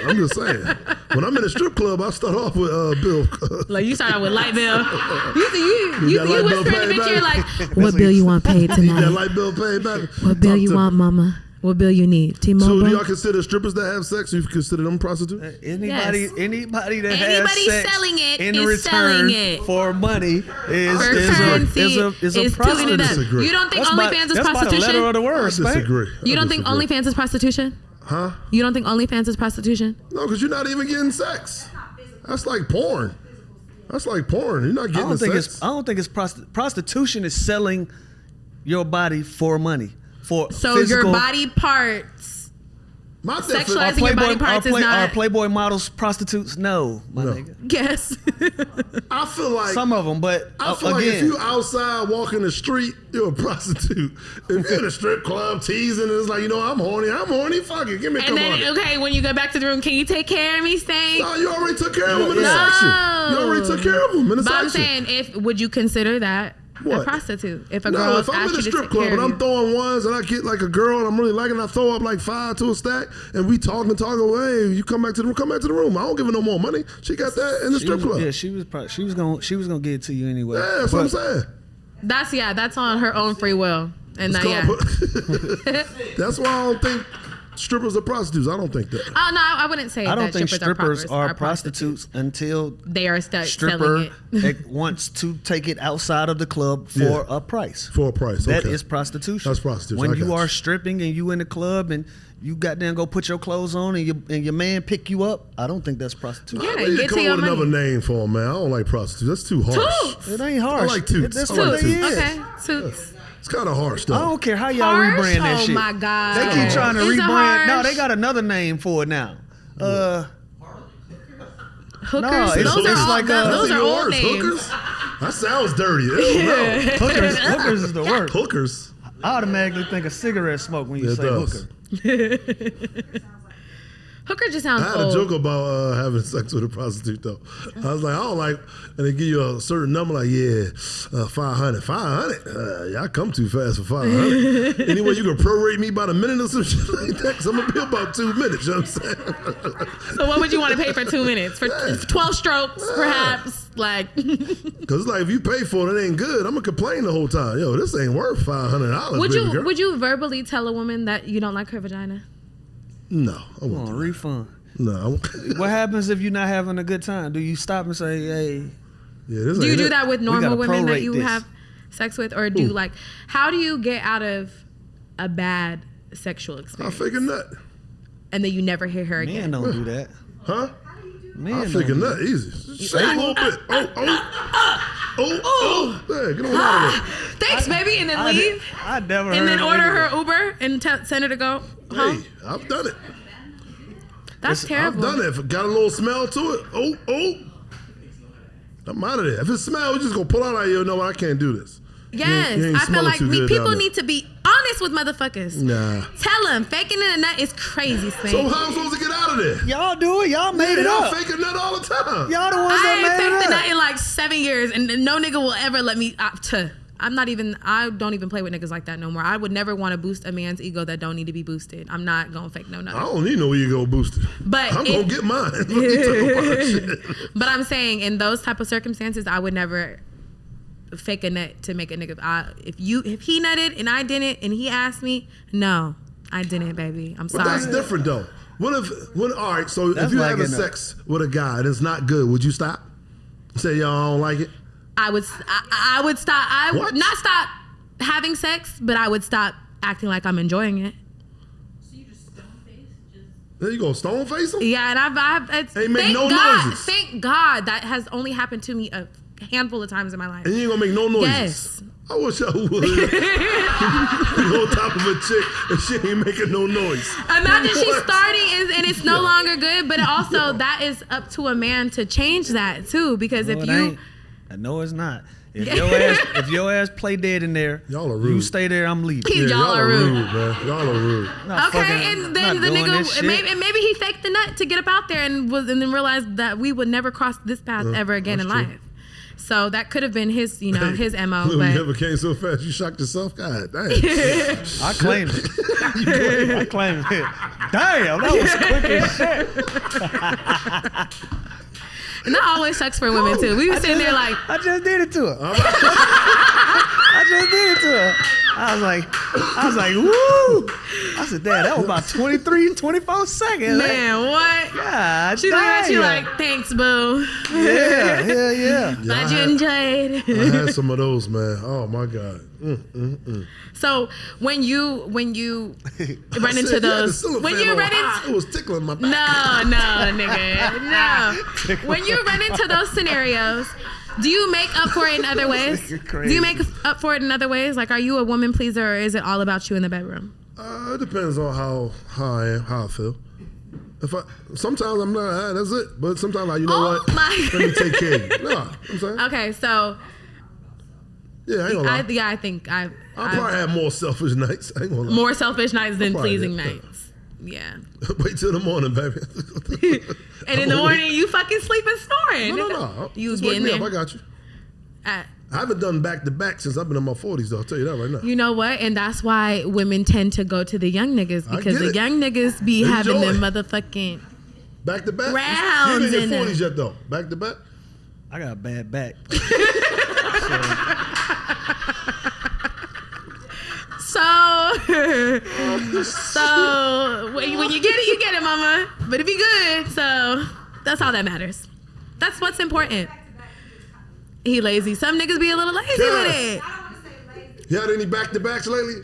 I'm just saying. When I'm in a strip club, I start off with bill. Like you start out with light bill. You You got light bill whisper in the paid bitch ear back? like, what bill you want paid Need that tonight? light bill paid back. What bill Talk you to want, me. mama? What bill you need? So do T-Mobile? y'all consider strippers that have sex? You consider them prostitutes? Anybody that Anybody has sex selling it in is return selling it. for money is currency a is tuning it prostitute. up. Disagree. You don't think That's by OnlyFans is the letter of prostitution? the I word, Spank. disagree. You I don't think disagree. OnlyFans is prostitution? Huh? You don't think OnlyFans is prostitution? No, because you're not even getting sex. That's like porn. That's like porn. You're not I getting don't think sex. it's. I don't think it's prostitution is selling your body for money for So physical. your body parts, My sexualizing definition. your body parts is are not. Playboy models prostitutes? No, my No. nigga. Yes. I feel like Some of them, but I feel like if again, you outside walking the street, you're a prostitute. If you're in a strip club teasing, it's like, I'm horny. Fuck it, give me a And couple then, hundred. okay, when you go back to the room, can you take care of me, Stank? No, you already took care of them in the No. section. You already took care of them in the But I'm section. saying, would you consider that a What? prostitute? If a No, girl if I'm asked in a you to strip take club care and of I'm you. throwing ones and I get like a girl and I'm really liking, I throw up like 5 to a stack and we talk, hey, you come back to the room. I don't give her no more money. She got that in the strip club. Yeah, she was gonna get it to you anyway. Yeah, that's what I'm saying. That's on her own free will. And It's that, called- That's why I don't think strippers are prostitutes. I don't think that. Oh no, I wouldn't say I don't that think strippers are are prostitutes until They are selling stripper it. wants to take it outside of the club for a price. For a price. That okay. is prostitution. That's prostitution. When I you got are you. stripping and you in the club and you goddamn go put your clothes on and your man pick you up, I don't think that's prostitution. Yeah, I need to get to come your up with another money. name for them, man. I don't like prostitutes. That's too harsh. Toots. It ain't harsh. I like toots. That's I what like they toots. is. Okay, Toots. It's kind of harsh, though. I don't care how y'all Harsh? rebrand that Oh shit. my God. They keep trying to Is it rebrand. No, harsh? they got another name for it now. Hookers. No, it's- those are it's all, like, those That's are even old worse. names. Hookers? That sounds dirty. Ew, no. Hookers is the worst. Hookers. I automatically think of cigarette smoke when you It say does. hooker. Hooker just sounds I had old. a joke about having sex with a prostitute, though. I was like, I don't like, and they give you a certain number, like, 500. 500? Y'all come too fast for 500. Anyway, you can prorate me about a minute or some shit like that, because I'm going to be about 2 minutes, you know what I'm saying? So what would you want to pay for 2 minutes? For 12 strokes, perhaps? Like, Because it's like, if you pay for it, it ain't good. I'm going to complain the whole time. Yo, this ain't worth $500, would baby girl. you verbally tell a woman that you don't like her vagina? No, I Come won't. on, refund. No, I won't. What happens if you're not having a good time? Do you stop and say, hey, Yeah, this Do you ain't do it. that with gotta normal women that prorate you this. have sex with? Or do like, how do you get out of a bad sexual I experience? fake a nut. And then you never hear her man, again? don't do that. Huh? Man, I don't fake a do nut that. easy. Shake a little bit. Oh. Yeah, get on out of Thanks, baby. And then leave. I never And then heard order of her Uber and send her to go there. home. Hey, I've done it. That's I've terrible. done it. If it got a little smell to it, I'm out of there. If it smells, you just gonna pull out of you. No, I can't do this. Yes, You ain't I feel smelling like too good down people there. need to be honest with motherfuckers. Nah. Tell them faking in a nut is crazy, Spank. So how am I supposed to get out of there? Y'all do it. Y'all made it Y'all up. fake a nut all the time. Y'all the ones I that ain't made faked it a up. nut in like 7 years, and no nigga will ever let me. I don't even play with niggas like that no more. I would never want to boost a man's ego that don't need to be boosted. I'm not gonna fake no I nuts. don't need no ego booster. But I'm gonna get mine. What you talking about? Shit. But I'm saying in those type of circumstances, I would never fake a nut to make a nigga. If he nutted and I didn't, and he asked me, no, I didn't, baby. I'm sorry. But that's different though. All right, so That's if you like having sex with a guy and it's not good, would you stop? Say, yo, I don't like it? I would stop. I would What? not stop having sex, but I would stop acting like I'm enjoying it. So you just stone face, just There you go, stone face him? Yeah, and I've Ain't make thank no God, noises. Thank God that has only happened to me a handful of times in my life. And you ain't gonna make no noises? Yes. I wish I would. You on top of a chick and she ain't making no noise. Imagine she's What? starting and it's no longer good, but also that is up to a man to change that too. Because No, if it you ain't. I know it's not. If your ass play dead in there, Y'all are rude. you stay there, I'm leaving. Yeah, y'all are rude. man. Y'all are rude. okay, and then the nigga maybe he faked the nut to get up out there and then realized that we would never cross this path ever again in that's true. life. So that could have been his, his MO. Lil, But you never came so fast, you shocked yourself? God damn. I claim it. I claim it. Damn, that was quick as shit. and that always sucks for women too. We were sitting there like, I just did it to her. I just did it to her. I was like, woo! I said, damn, that was about 23, 24 seconds. man, what? God She looked at you damn. like, thanks, boo. Yeah. Glad you I enjoyed. had some of those, man. Oh my God. So when you run I into said, those, yeah, the when cellophane you on run high. into It was tickling my back. no, nigga, no. When you run into those scenarios, do you make up for it in other ways? You're Do crazy. you make up for it in other ways? Like, are you a woman pleaser, or is it all about you in the bedroom? It depends on how I am, how I feel. Sometimes I'm not, that's it. But sometimes you know Oh what? my- Let me take care of you. No, I'm saying. Okay, so Yeah, I ain't gonna lie. I think I'll probably have more selfish nights. I ain't gonna lie. more selfish nights than Probably, pleasing yeah. nights. Yeah. Wait till the morning, baby. And in the morning, you fucking sleep and snoring. No. You Just getting wake me there. up. I got you. Uh, I haven't done back to back since I've been in my 40s, though. I'll tell you that right now. You know what? And that's why women tend to go to the young niggas, I because get the it. young niggas be having Enjoy. them motherfucking. Back to back? Rounds You ain't in in your there. 40s yet, though. Back to back? I got a bad back. So when you get it, mama. But it be good. So that's all that matters. That's what's important. He lazy. Some niggas be a little lazy Yeah. with it. You had any back to backs lately?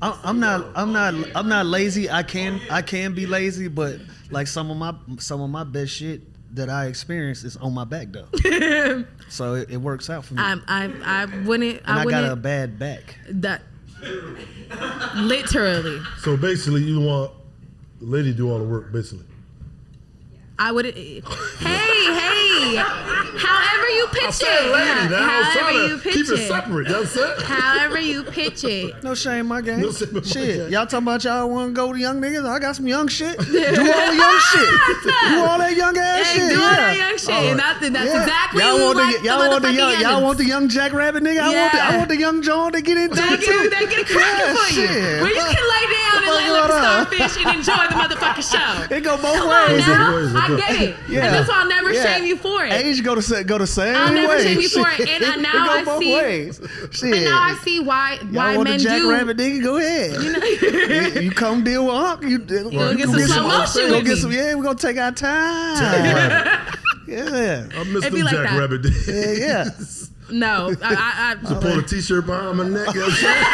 I'm not lazy. I can be lazy, but like some of my best shit that I experience is on my back though. So it works out for me. I wouldn't. and I got a wouldn't. bad back. That literally. So basically, you want the lady to do all the work, basically. I would. Hey. However you pitch I said lady. Now I was However trying you to pitch keep it it. separate. You know what I'm saying? However you pitch it. No shame, my game. No shame in my Shit, game. y'all talking about y'all want to go to young niggas? I got some young shit. Do all the young shit. Do all that young ass Hey, shit. do all yeah. that young shit. All right. And that's Yeah. exactly y'all want like the, y'all want the young, motherfucking y'all want the youngins. young Jackrabbit nigga. I Yeah. want the young John to get into They it too. get it cracking for you. shit. Where you can lay down and lay like a starfish and enjoy the motherfucking show. It go both Come on ways. now. ways, I it get it. Yeah. And that's why I'll never Yeah. shame you for it. Age go the same I'll never way. shame you for it. Shit. And now it go I both see- ways. Shit. And now I see why Y'all want men the do. Jackrabbit nigga? Go ahead. You come deal with Unc. You go get some slow motion Go with get me. some. Yeah, we're gonna take our time. Rabbit. Yeah. I miss It'd be them like that. Jackrabbit days. Yeah. No, I Pull a t-shirt behind my neck. You know what I'm saying?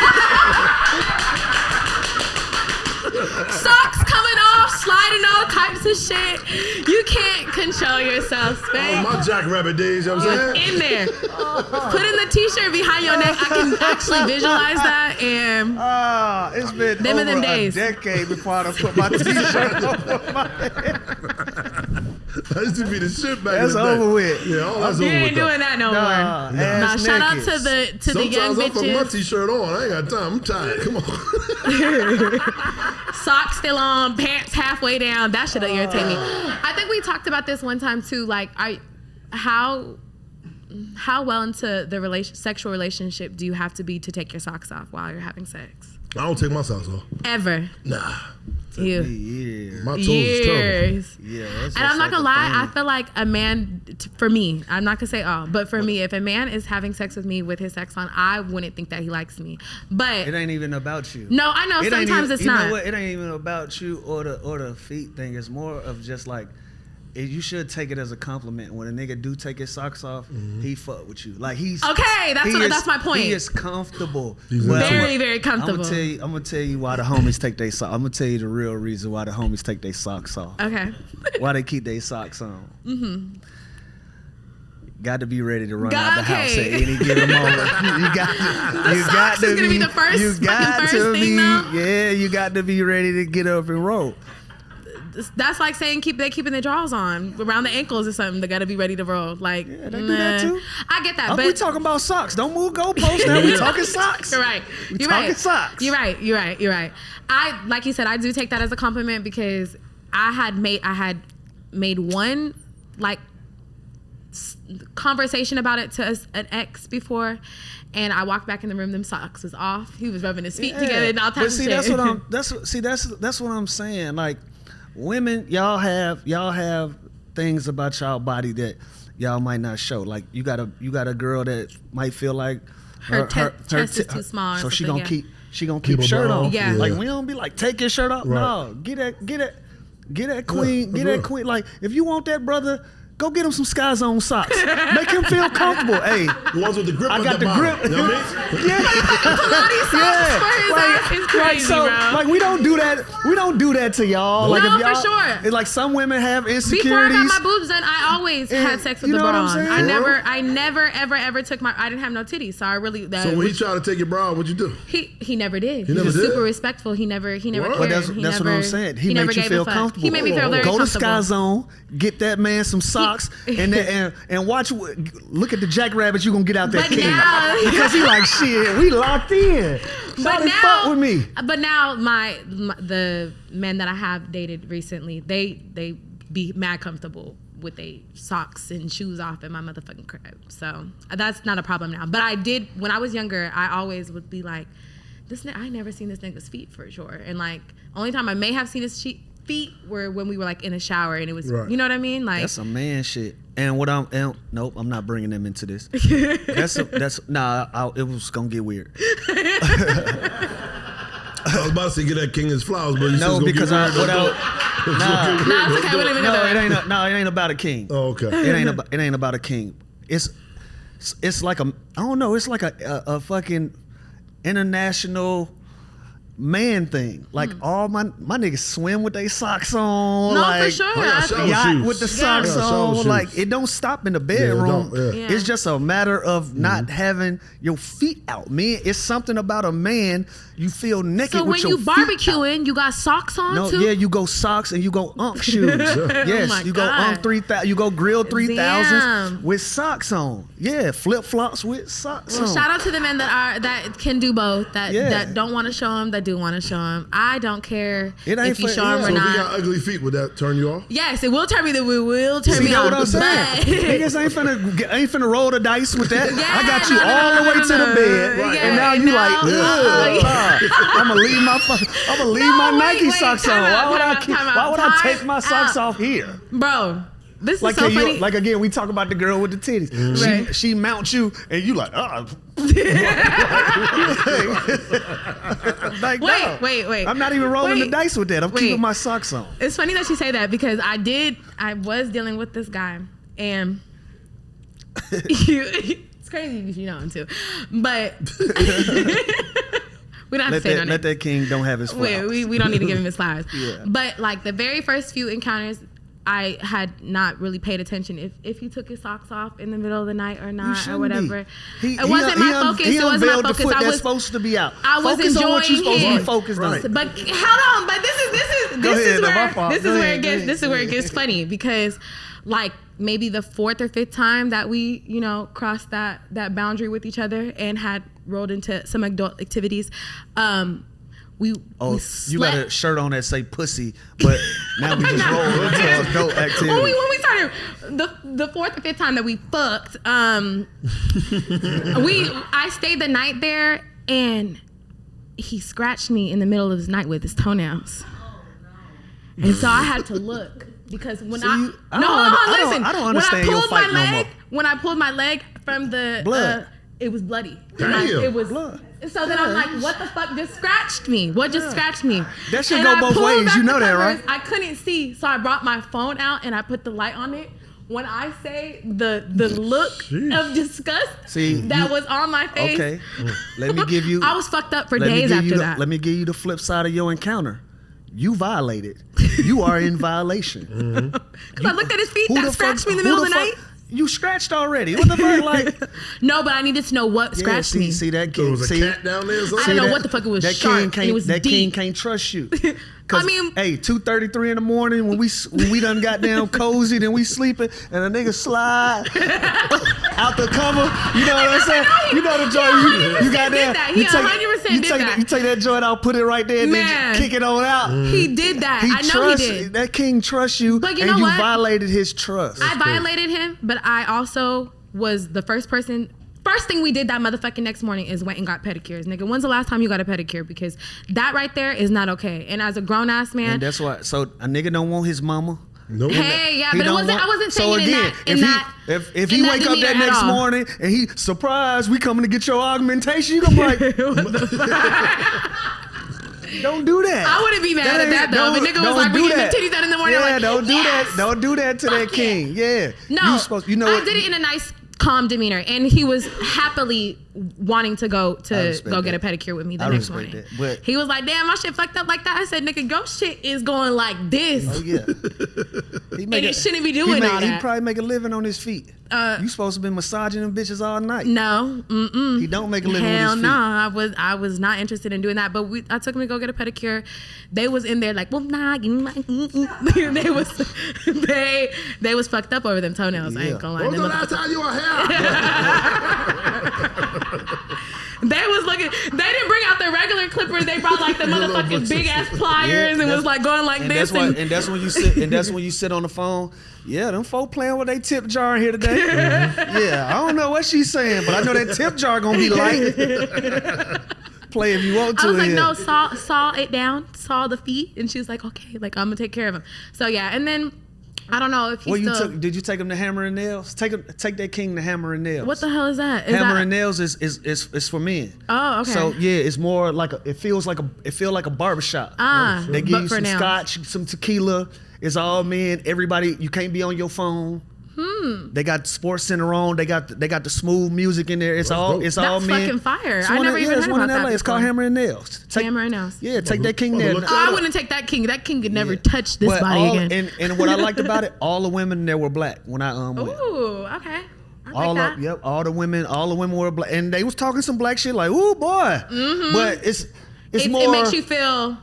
socks coming off, sliding all types of shit. You can't control yourself, Oh, Spank. my Jackrabbit days, you know what I'm saying? In there. Putting the t-shirt behind your neck, I can actually visualize that. And It's been Them over are them a days. decade before I done put my t-shirt over my head. I used to be the shit back That's in the day. over with. Yeah, all that's You over ain't with. though. doing that no Nah, more. ass Shout out naked. to the young Sometimes I put my bitches. t-shirt on. I ain't got time. I'm tired. Come on. Socks still on, pants halfway down. That should irritate me. I think we talked about this one time too. Like, how well into the sexual relationship do you have to be to take your socks off while you're having sex? I don't take my socks off. Ever? Nah. You. Yeah. My toes is terrible. Years. Yeah. And I'm not gonna lie, I feel like a man, for me, I'm not gonna say all, but for me, if a man is having sex with me with his sex on, I wouldn't think that he likes me. But It ain't even about you. no, I know It ain't sometimes even, it's you not. know what? It ain't even about you or the feet thing. It's more of just like, you should take it as a compliment. When a nigga do take his socks off, he fuck with you. Like he's Okay, that's my point. He is comfortable. He's But very, very comfortable. I'm gonna tell you why the homies take their socks. I'm gonna tell you the real reason why the homies take their socks off. Okay. Why they keep their socks on. Got to be ready to run out the house at any given moment. You got socks is gonna be the first thing, though? Yeah, you got to be ready to get up and roll. That's like saying they're keeping their drawers on around the ankles or something. They gotta be ready to roll. Like, Yeah, they do that too. I get that, We but talking about socks. Don't move goalposts now. We talking socks. you're right. We You're talking right. socks. You're right. I like you said, I do take that as a compliment because I had made one like conversation about it to an ex before, and I walked back in the room. Them socks was off. He was rubbing his feet together and all types of shit. That's what I'm saying. Like, women, y'all have things about y'all body that y'all might not show. Like you got a girl that might feel like her chest is too small or so she something, gonna keep her Keep shirt them on. off, Yeah. Like we don't be like take your shirt off. Right. No, get that queen, Yeah, get that right. queen. Like if you want that brother, go get him some Sky Zone socks. Make him feel comfortable. Hey, The ones with the grip I on got the bottom. grip. You know what I mean? Like we don't do that. We don't do that to y'all. Like No, if y'all, for sure. It's like some women have Before I insecurities. got my boobs done, I always had sex with you the know what bra I'm on. saying? I never ever took I didn't have no titties, so I really So when he tried to take your bra off, what'd you do? he never did. He never was did? super respectful. He never Word. cared. But that's He what never- I'm saying. He never made you gave a feel fuck. comfortable. He made me feel very Go to comfortable. Sky Zone, get that man some socks, and watch. Look at the jackrabbits you gonna get out that But king now- because he like shit. We locked in. But Shawty now, fuck with me. But now the men that I have dated recently, they be mad comfortable with their socks and shoes off in my motherfucking crib. So that's not a problem now. But I did when I was younger. I always would be like, I never seen this nigga's feet for sure. And like only time I may have seen his feet were when we were like in a shower and it was, Right. you know what I mean? Like That's some man shit. And nope, I'm not bringing them into this. It was gonna get weird. I was about to say get that king his flowers, but you No, said it's because gonna get weird. nah, it's okay. Whatever. No, it ain't about a king. Oh, okay. It ain't about a king. It's like I don't know. It's like a fucking international man thing. Like all my niggas swim with their socks on. No, like, for sure. I got shower Yacht shoes. with the socks Yeah, shower on. shoes. Like it don't stop in the bedroom. don't, yeah. It's just a matter of not having your feet out, man. It's something about a man. You feel naked So when with your you feet out. barbecuing, you got socks on No, too? yeah, you go socks and you go shoes. Yes, my you go God. 3000. You go grill 3000s Damn. with socks on. Yeah, flip flops with socks Well, on. shout out to the men that can do both. That Yeah. don't want to show them. That do want to show them. I don't care It ain't if you for- show them yeah. or So if you not. got ugly feet, would that turn you off? Yes, it will turn me. It will turn See me that on. what I'm saying? But- Niggas ain't finna roll the dice with that. Yeah, I got you no, all the way no, to the no. bed, Right. and now Yeah, you now- like, I'm gonna leave my No, Nike wait, socks time on. out, Why would time I out, keep? time out. Why would I take Time my socks out. off here? Bro, this Like is so can funny. you, like again, we talk about the girl with the titties. Right. She mounts you, and you like, like, no. wait. I'm not even rolling the Wait, dice with that. I'm wait. keeping my socks on. It's funny that you say that because I was dealing with this guy and it's crazy if you know him too, but we don't have to say no name. Let that king don't have his flowers. We don't need to give him his flowers. Yeah. But like the very first few encounters, I had not really paid attention if he took his socks off in the middle of the night or not or shouldn't whatever. be. It wasn't my focus. He It wasn't unveiled my the focus. foot I that's was supposed to be out. I was Focus on what you're enjoying supposed to be him. focused on. But hold on, but this is Go ahead, where my fault. this Go is where ahead, it go gets ahead. this is where it gets funny because like maybe the 4th or 5th time that we, you know, crossed that boundary with each other and had rolled into some adult activities, we you got a shirt on that say pussy, but now we just roll into adult activity. When we started the 4th or 5th time that we fucked, I stayed the night there, and he scratched me in the middle of the night with his toenails. And so I had to look, because when I don't understand your fight no more. When I pulled my leg from the blood, it was bloody. Damn. It was blood. So then I'm like, what the fuck just scratched me? What just scratched me? That should go both ways. You know that, right? I couldn't see, so I brought my phone out and I put the light on it. When I say the look of disgust was on my face. Okay, let me give you. I was fucked up for days after that. Let me give you the flip side of your encounter. You violated. You are in violation. Because I looked at his feet that scratched me in the middle of the night. You scratched already. What the fuck, like? No, but I needed to know what scratched me. See that king? There was a cat down there or something? I don't know what the fuck it was. That sharp. king It was that deep. king can't trust you. I mean, hey, 2:33 in the morning when we done got down cozy, then we sleeping, and a nigga slide out the cover. You know what I'm saying? You know the joint. You got there. He 100% did that. You take that joint out, put it right there, and then Man. you kick it on out. He did that. I know he did. That king trusts you, But you and know you what? violated his trust. I violated him, but I also was the first thing we did that motherfucking next morning is went and got pedicures. Nigga, when's the last time you got a pedicure? Because that right there is not okay. And as a grown ass man, And that's why. So a nigga don't want his mama. Nope. hey, yeah, but I wasn't saying so it again, in if he wake up that next morning and he surprised we coming to get your augmentation, you gonna be like, don't do that. I wouldn't be mad at that though. If a nigga was like, we getting the titties out in the morning, yeah, I'm like, don't do yes! that. Don't do that to that Fuck king. Yeah. No, I did it in a nice, calm demeanor, and he was happily wanting to go get a pedicure with me the next morning. That, but he was like, "Damn, my shit fucked up like that." I said, "Nigga, your shit is going like this." Oh yeah. And it shouldn't be doing all that. He probably make a living on his feet. You supposed to be massaging them bitches all night. No, He don't make a living on hell his feet. no. I was not interested in doing that. But I took him to go get a pedicure. They was in there like, well, nah, they was fucked up over them toenails. I ain't gonna lie. When was the last time you were here? They was looking. They didn't bring out the regular clippers. They brought like the motherfucking big ass pliers and was like going like this. And that's when you sit. And that's when you sit on the phone. Yeah, them folk playing with they tip jar in here today. Yeah, I don't know what she's saying, but I know that tip jar gonna be light. Play if you want to. I was like, no, saw it down, saw the feet, and she was like, okay, like I'm gonna take care of him. So yeah, and then I don't know if he did you take him to Hammer and Nails? Take that king to Hammer and Nails. What the hell is that? Hammer and Nails is for men. Oh, okay. So yeah, it's more like it feels like a barbershop. They give you some scotch, some tequila. It's all men. Everybody, you can't be on your phone. They got Sports Center on. They got the smooth music in there. It's all men. That's fucking fire. I never even heard about that. It's called Hammer and Nails. Hammer and Nails. Yeah, take that king there. I wouldn't take that king. That king could never touch this body again. And what I liked about it, all the women there were black when I went. Ooh, okay. All the women were black, and they was talking some black shit like, "Ooh, boy," but it's more. It makes you feel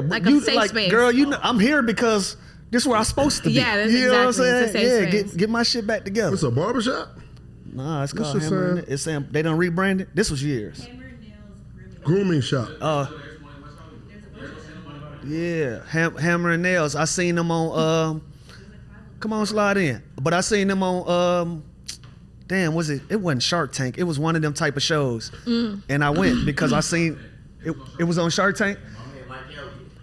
like a safe space. Girl, I'm here because this is where I'm supposed to be. Yeah, that's you know exactly. what I'm It's a safe saying? space. Get my shit back together. It's a barbershop? Nah, it's called Hammer. It's saying they done rebranded. This was years. Grooming shop. Yeah, Hammer and Nails. I seen them on. Come on, slide in. But I seen them on. Damn, was it? It wasn't Shark Tank. It was one of them type of shows, and I went because I seen it was on Shark Tank.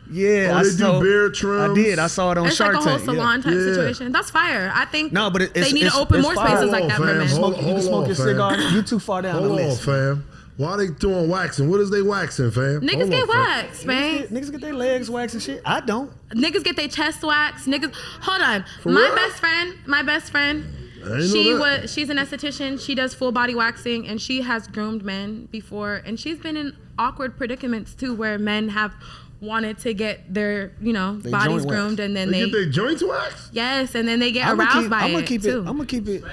Yeah, they do beard trims. I did. I saw it on Shark Tank. It's like a whole salon type situation. That's fire. I think they need to open more spaces like that for men. You can smoke your cigar. You too far down the list. Hold on, fam. Why are they doing waxing? What is they waxing, fam? Niggas get waxed, man. Niggas get their legs waxed and shit. I don't. Niggas get their chest waxed. Niggas, hold on. For real? My best friend. She's an esthetician. She does full body waxing, and she has groomed men before, and she's been in awkward predicaments too, where men have wanted to get their bodies groomed, and then they get their joints waxed. Yes, and then they get aroused by it too. I'm gonna keep it.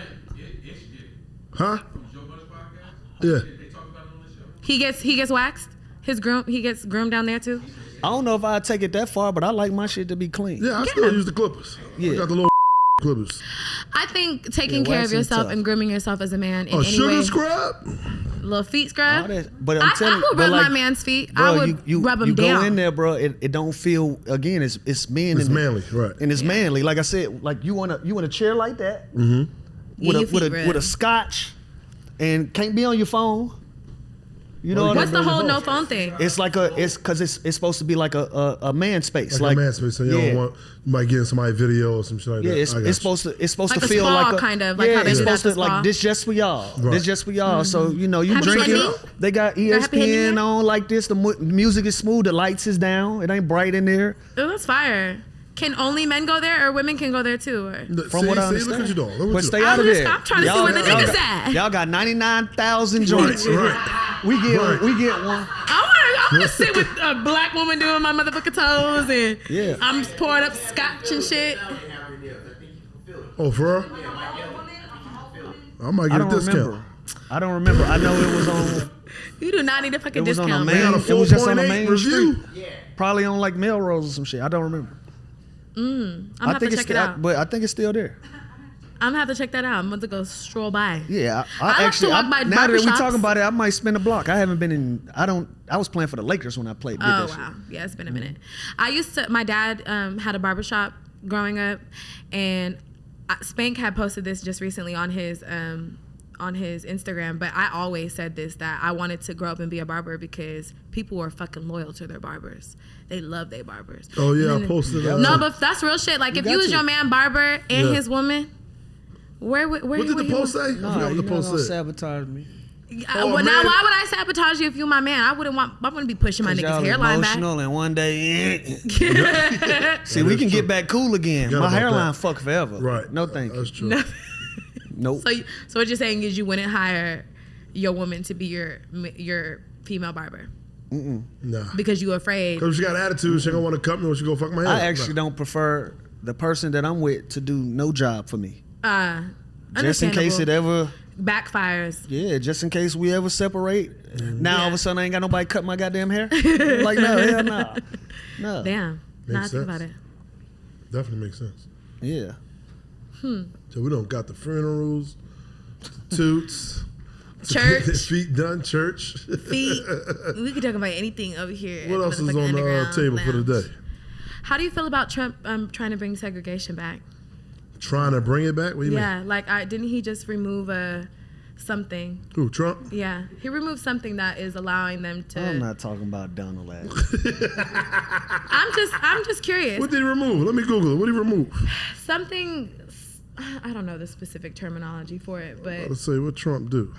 Huh? Yeah. He gets waxed. He gets groomed down there too. I don't know if I'd take it that far, but I like my shit to be clean. Yeah, I still use the clippers. Yeah. I got the little Clippers. I think taking care of waxing yourself tough. and grooming yourself as a man in A any sugar way. scrub? Little feet scrub. All that- but I'm telling I you, would but rub like, my man's feet. Bro, I would rub them you down. go in there, bro. It don't feel again. It's men. It's in manly, it. right. And it's manly. Like I said, like you want a chair like that Mm-hmm. Get your with feet a rubbed. with a scotch, and can't be on your phone. You know Oh, what What's I the mean? whole no phone thing? It's like it's because it's supposed to be like a man space. Like a man space, so you don't want, you might get in somebody's video or some shit like Yeah, that. it's I got supposed Like to a feel spa like a kind of, like yeah, how they it's do that supposed at to the like spa. this just for y'all. Right. This just for y'all. So you know you Happy drink ending? it. They got got happy ending ESPN there? on like this. The music is smooth. The lights is down. It ain't bright in there. Oh, that's fire. Can only men go there, or women can go there too? Or? it. From what I Look understand. what you doing. Look what But you stay doing. out of I'm just- there. I'm trying to see where the y'all niggas got- at. Y'all got 99,000 joints. Right. We get Right. one. I want to sit with a black woman doing my motherfucking toes, and Yeah. I'm pouring up scotch and shit. Oh, for real? I might I get a don't discount. remember. I don't remember. I know it was on. You do not need a fucking It was on a discount, main. man. got a It was just on a 4.8 main review. street. Probably on like Melrose or some shit. I don't remember. I'm gonna have to it's check it still, out. but I think it's still there. I'm gonna have to check that out. I'm about to go stroll by. Yeah, I like to actually, walk by now that we barbershops. talking about it, I might spin a block. I haven't been in. I was playing for the Lakers when I played. Did Oh that wow, shit. yeah, it's been a minute. I used to. My dad had a barbershop growing up, and Spank had posted this just recently on his Instagram. But I always said this, that I wanted to grow up and be a barber because people were fucking loyal to their barbers. They love their barbers. Oh, yeah, And I posted that. No, but that's real shit. Like if got you was to. your man barber and Yeah. his woman, where What did the post say? I forgot what the post said. sabotage me. Oh, well, now man. why would I sabotage you if you my man? I wouldn't be pushing my nigga's Y'all hairline back. emotional, and one day, see, we is can true. get back cool again. Forgot My about hairline that. fuck forever. Right. No, thank you. That's true. Nope. So what you're saying is you wouldn't hire your woman to be your female barber Nah. because you afraid. Because she got attitude, she don't want to cut me or she go fuck my hair. I actually don't prefer the person that I'm with to do no job for me. Just in case it ever, backfires. yeah, just in case we ever separate. Now all of a sudden I ain't got nobody cut my goddamn hair. Like no, hell no. No. Damn. Now I Makes think sense. about it. Definitely makes sense. Yeah. So we don't got the funerals, toots, Church. feet done, church. Feet. We could talk about anything over here. What at else is motherfucking on the Underground table for the Lounge. day? How do you feel about Trump trying to bring segregation back? Trying to bring it back? What do you Yeah, like didn't he just remove something? mean? Who, Trump? Yeah, he removed something that is allowing them to. I'm not talking about Donald Ash. I'm just curious. What did he remove? Let me Google it. What did he remove? Something. I don't know the specific terminology for it, but Let's say what Trump do.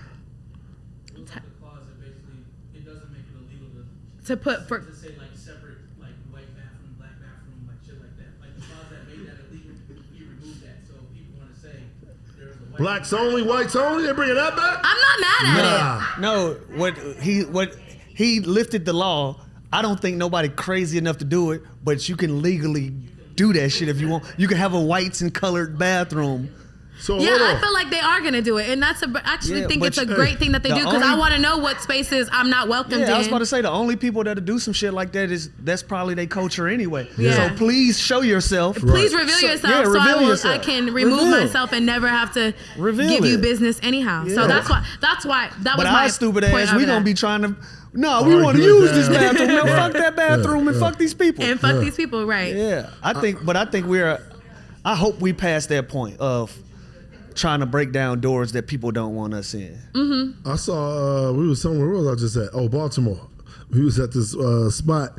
The clause that basically it doesn't make it illegal to put for. to say like separate like white bathroom, black bathroom, like shit like that. Like the clause that made that illegal, he removed that. So if people want to say there's a white Blacks only, whites only? They bringing that back? I'm not mad at it. Nah. No, what he lifted the law. I don't think nobody crazy enough to do it, but you can legally do that shit if you want. You can have a whites and colored bathroom. So Yeah, hold I on. feel like they are gonna do it, and I actually Yeah, think but it's a you- great thing that they the do because I only- want to know what spaces I'm not welcomed Yeah, in. I was about to say the only people that'll do some shit like that that's probably their culture anyway. Yeah. So please show yourself. Please Right. reveal So- yourself yeah, so reveal I yourself. can remove Reveal. myself and never have to Reveal give you it. business anyhow. So Yeah. that's why that was But my our stupid point ass, of we gonna that. be trying to. No, we want to Argue it use this down. bathroom. No, Right. fuck that bathroom and Yeah. fuck these people. and fuck Yeah. these people, right? Yeah, I think I hope we pass that point of trying to break down doors that people don't want us in. I saw, we was somewhere, where was I just at? Oh, Baltimore. We was at this spot,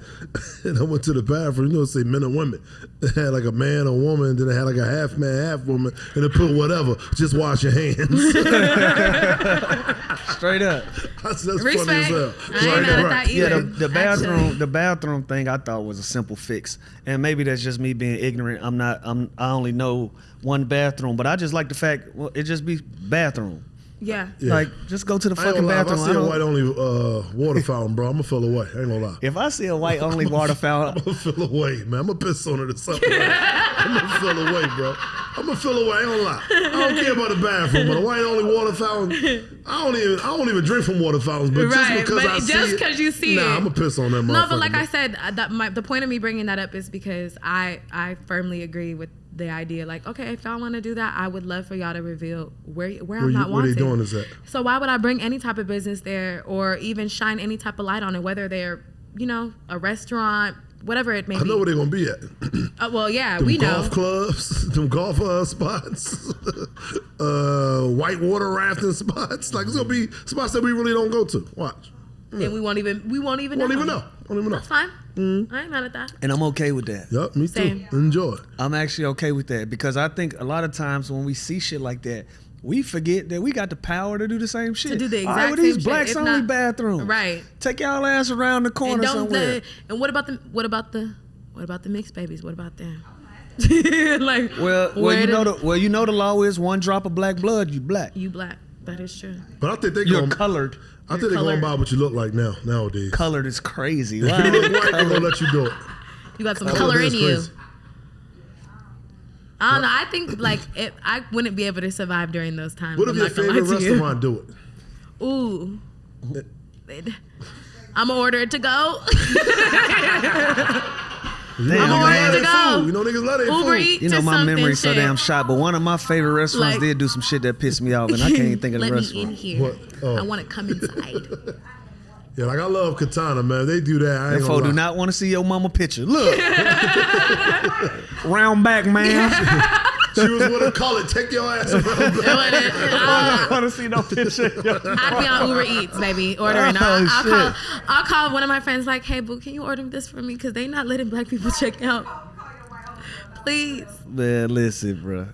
and I went to the bathroom. You know, it say men and women. It had like a man, a woman, then it had like a half man, half woman, and it put whatever. Just wash your hands. Straight up. That's funny as Respect. hell. I ain't mad at that Yeah, either. the bathroom thing I thought was a simple fix, and maybe that's just me being ignorant. I only know one bathroom, but I just like the fact it just be bathroom. Yeah. Yeah. Like just go to the I ain't fucking gonna lie, if bathroom. I I see a don't- white only water fountain, bro, I'm gonna feel away. I ain't gonna lie. if I see a white only water fountain, I'm gonna feel away, man. I'm gonna piss on it or something. I'm gonna feel away, bro. I'm gonna feel away. I ain't gonna lie. I don't care about the bathroom, but a white only water fountain. I don't even drink from water fountains, but Right, just because but I see just it, 'cause you see nah, it. I'm gonna piss on that motherfucker. No, but like bro. I said, the point of me bringing that up is because I firmly agree with the idea, like, okay, if y'all want to do that, I would love for y'all to reveal where I'm Where not wanted. they doing is that? So why would I bring any type of business there or even shine any type of light on it, whether they're, you know, a restaurant, whatever it may be. I know where they're gonna be at. Well, yeah, Them we know. golf clubs, them golf spots, whitewater rafting spots. Like it's gonna be spots that we really don't go to. Watch. And we won't even know. Won't even know. That's fine. I ain't mad at that. And I'm okay with that. Yup, me Same. too. Enjoy. I'm actually okay with that because I think a lot of times when we see shit like that, we forget that we got the power to do the same shit. To do the exact All right, same these shit, blacks if only not- bathrooms. Right. Take y'all ass around the corner And somewhere. and what about the mixed babies? What about them? Like, you know the law is one drop of black blood, you black. You black. That is true. But I think they're You're going. colored. I think they're going by what you look like nowadays. Colored is crazy. If you look white, they're gonna let you do it. You got some Color color in is you. crazy. I don't know. I think like I wouldn't be able to survive during those times. What if I'm your not gonna lie favorite to you. restaurant do it? Ooh. I'm gonna order it to go. You Damn, know, I'm niggas ready to love go. their food. You know niggas love their Uber food. Eats You know, or my something, memory's so shit. damn shot, but one of my favorite restaurants Like- did do some shit that pissed me off, and I can't even think of the Let me in restaurant. here. What? Oh. I want to come inside. Yeah, like I love Katana, man. They do that. I ain't That gonna fool do lie. not want to see your mama picture. Look. Round back, man. She was with a color. Take your ass around. I don't want to see no picture. I'd be on Uber Eats, baby, ordering. Oh, I'll call one of my friends like, hey, boo, can you order this for me? Because they not letting black people check out. Please. Man, listen, bro.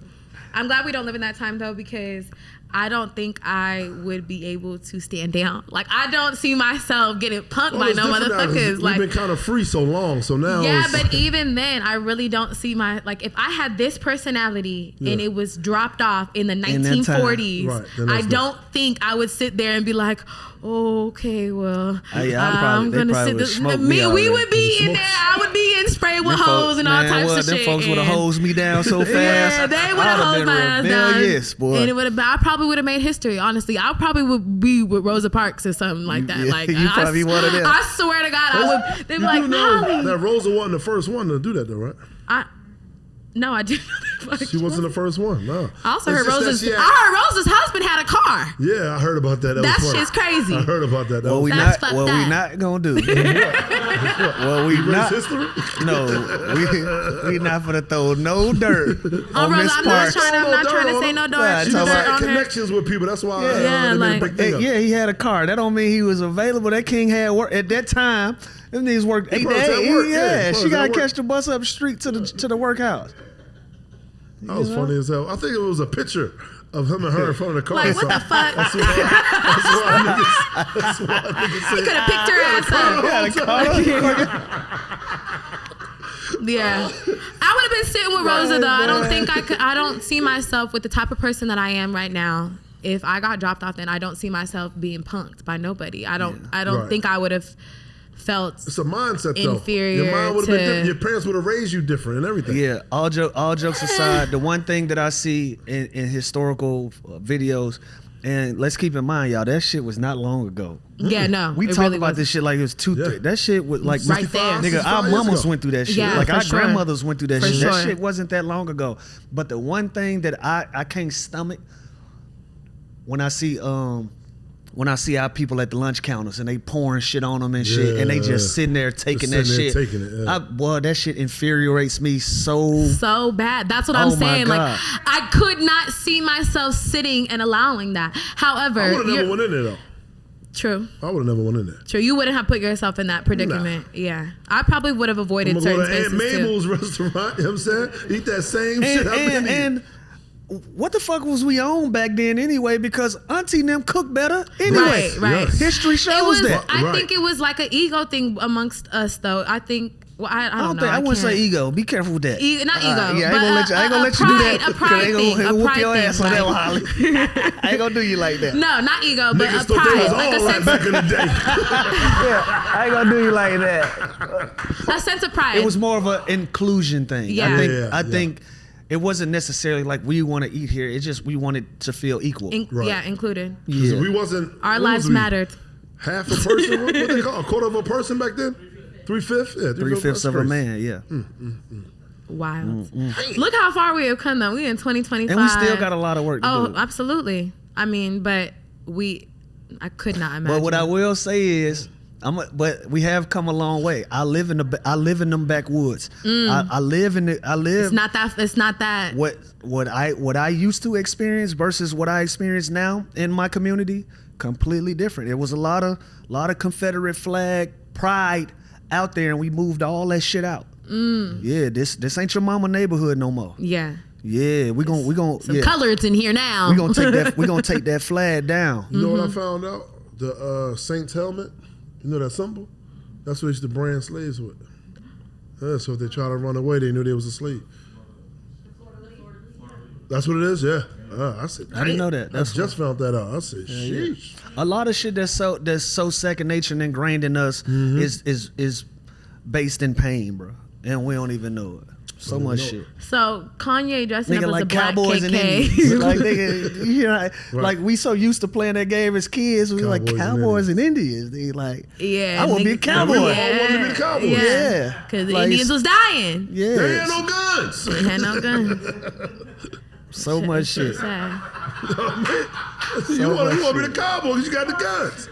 I'm glad we don't live in that time, though, because I don't think I would be able to stand down. Like, I don't see myself getting punked by it's no different now 'cause motherfuckers. We've Like, been kind of free so long, so now yeah, it's, but even then, I really don't see like, if I had this personality and Yeah. it was dropped off in the In that time. 1940s, Right, then I that's don't think I would sit there and be like, oh, okay, well, Yeah, I'm they gonna probably sit would this. smoke me We already. would be in Smoke. there. I would be in spray with hose and all types of them shit. folks would have and- hosed me down so fast. Yeah, they would have I'd hosed been my ass down. rebellious, boy. And it would have. I probably would have made history. Honestly, I probably would be with Rosa Parks or something like that. Yeah, Like you probably one of them. I swear to God, I would. They'd be you like, do know Molly. that Rosa wasn't the first one to do that, though, right? No, I didn't. She wasn't the first one. No. I also It's heard just that Rosa's. she had- I heard Rosa's husband had a car. Yeah, I heard about that. That That was funny. shit's crazy. I heard about that. That What was we That's not, fucked what we up. not gonna do? What we Erase not? history. No, we not gonna throw no dirt Oh, on Rosa, Miss I'm not Parks. trying. I'm not No trying dirt to on say her. no Nah, dirt. She talking just about had on her. connections with people. That's why Yeah, they made a like- big thing of it. Yeah, he had a car. That don't mean he was available. That king had work at that time. Them niggas worked 8 to probably was 8. at work, yeah, Yeah, he she probably gotta was at catch the bus up the street to the workhouse. That was funny as hell. I think it was a picture of him and her in front of the car. Like, what the fuck? That's why niggas say. He could have picked her ass up. Yeah, I would have been sitting with Rosa though. I don't think I could. I don't see myself with the type of person that I am right now. If I got dropped off, then I don't see myself being punked by nobody. I don't. I don't Right. think I would have felt. It's a mindset, though. Inferior Your mind would have been to- different. Your parents would have raised you different and everything. Yeah, all jokes aside, the one thing that I see in historical videos, and let's keep in mind, y'all, that shit was not long ago. Yeah, no. We it talk really about wasn't. this shit like it was Yeah. that shit was like Right there. nigga, 65 our years mamas ago. went through that shit. Yeah, like for our sure. grandmothers went through that For shit. That sure. shit wasn't that long ago. But the one thing that I can't stomach when I see our people at the lunch counters and they pouring shit on them and shit, and they Yeah. just sitting there taking Just that sitting shit. there taking it, yeah. Boy, that shit infuriates me so. So bad. That's what Oh I'm my saying. Like, God. I could not see myself sitting and allowing that. However, I would have never you're- went in there, though. true. I would have never went in there. True, you wouldn't have put yourself in that predicament. Yeah, I probably would have I'm avoided going to go certain to Aunt spaces too. Mabel's restaurant, you know what I'm saying? Eat that same shit I've been eating. And what the fuck was we on back then anyway? Because Auntie and them cook better anyway. Right. Yes. History shows It was. that. I Right. think it was like an ego thing amongst us, though. I think. Well, I don't know. I wouldn't say can't- ego. Be careful with that. Not ego. Yeah, I ain't but gonna let you. I ain't gonna a let you do pride- that. A pride they thing. gonna A whoop pride your thing. ass on that, like- Holly. I ain't gonna do you like that. No, not ego, but Niggas a thought they was pride, like a all right sense, back in the day. Yeah, I ain't gonna do you like that. a sense of pride. It was more of an inclusion thing. Yeah. I think it wasn't necessarily like we want to eat here. It's just we wanted to feel equal. Right. Yeah, included. Yeah. We wasn't. Our what lives was we? mattered. Half a person? What they call a quarter of a person back then? 3/5? Yeah, 3/5 of a man. Yeah. wild. Look how far we have come though. We in 2025. And we still got a lot of work to do. Oh, absolutely. I mean, but I could not imagine. But what I will say is, but we have come a long way. I live in them backwoods. I live. It's not that. What I used to experience versus what I experience now in my community, completely different. It was a lot of Confederate flag pride out there, and we moved all that shit out. Yeah, this ain't your mama neighborhood no more. Yeah. Yeah, we gonna some coloreds in here now. We gonna take that flag down. You know what I found out? The Saints helmet. You know that symbol? That's what they used to brand slaves with. Yeah, so if they try to run away, they knew they was a slave. That's what it is. Yeah. I said, I didn't know that. I just found that out. I said, sheesh. A lot of shit that's so second nature and ingrained in us is based in pain, bro, and we don't even know it. So much shit. So Kanye dressing up as like a black cowboys KK. and Indians. Like nigga, you know, like we so used to playing that game as kids. We were like cowboys and Indians. They like, yeah, I want to be a cowboy. I want to be cowboys. Yeah, because the like, Indians was dying. Yeah, they had no guns. They had no guns. So much shit. Sad. You want to be the cowboy because you got the guns.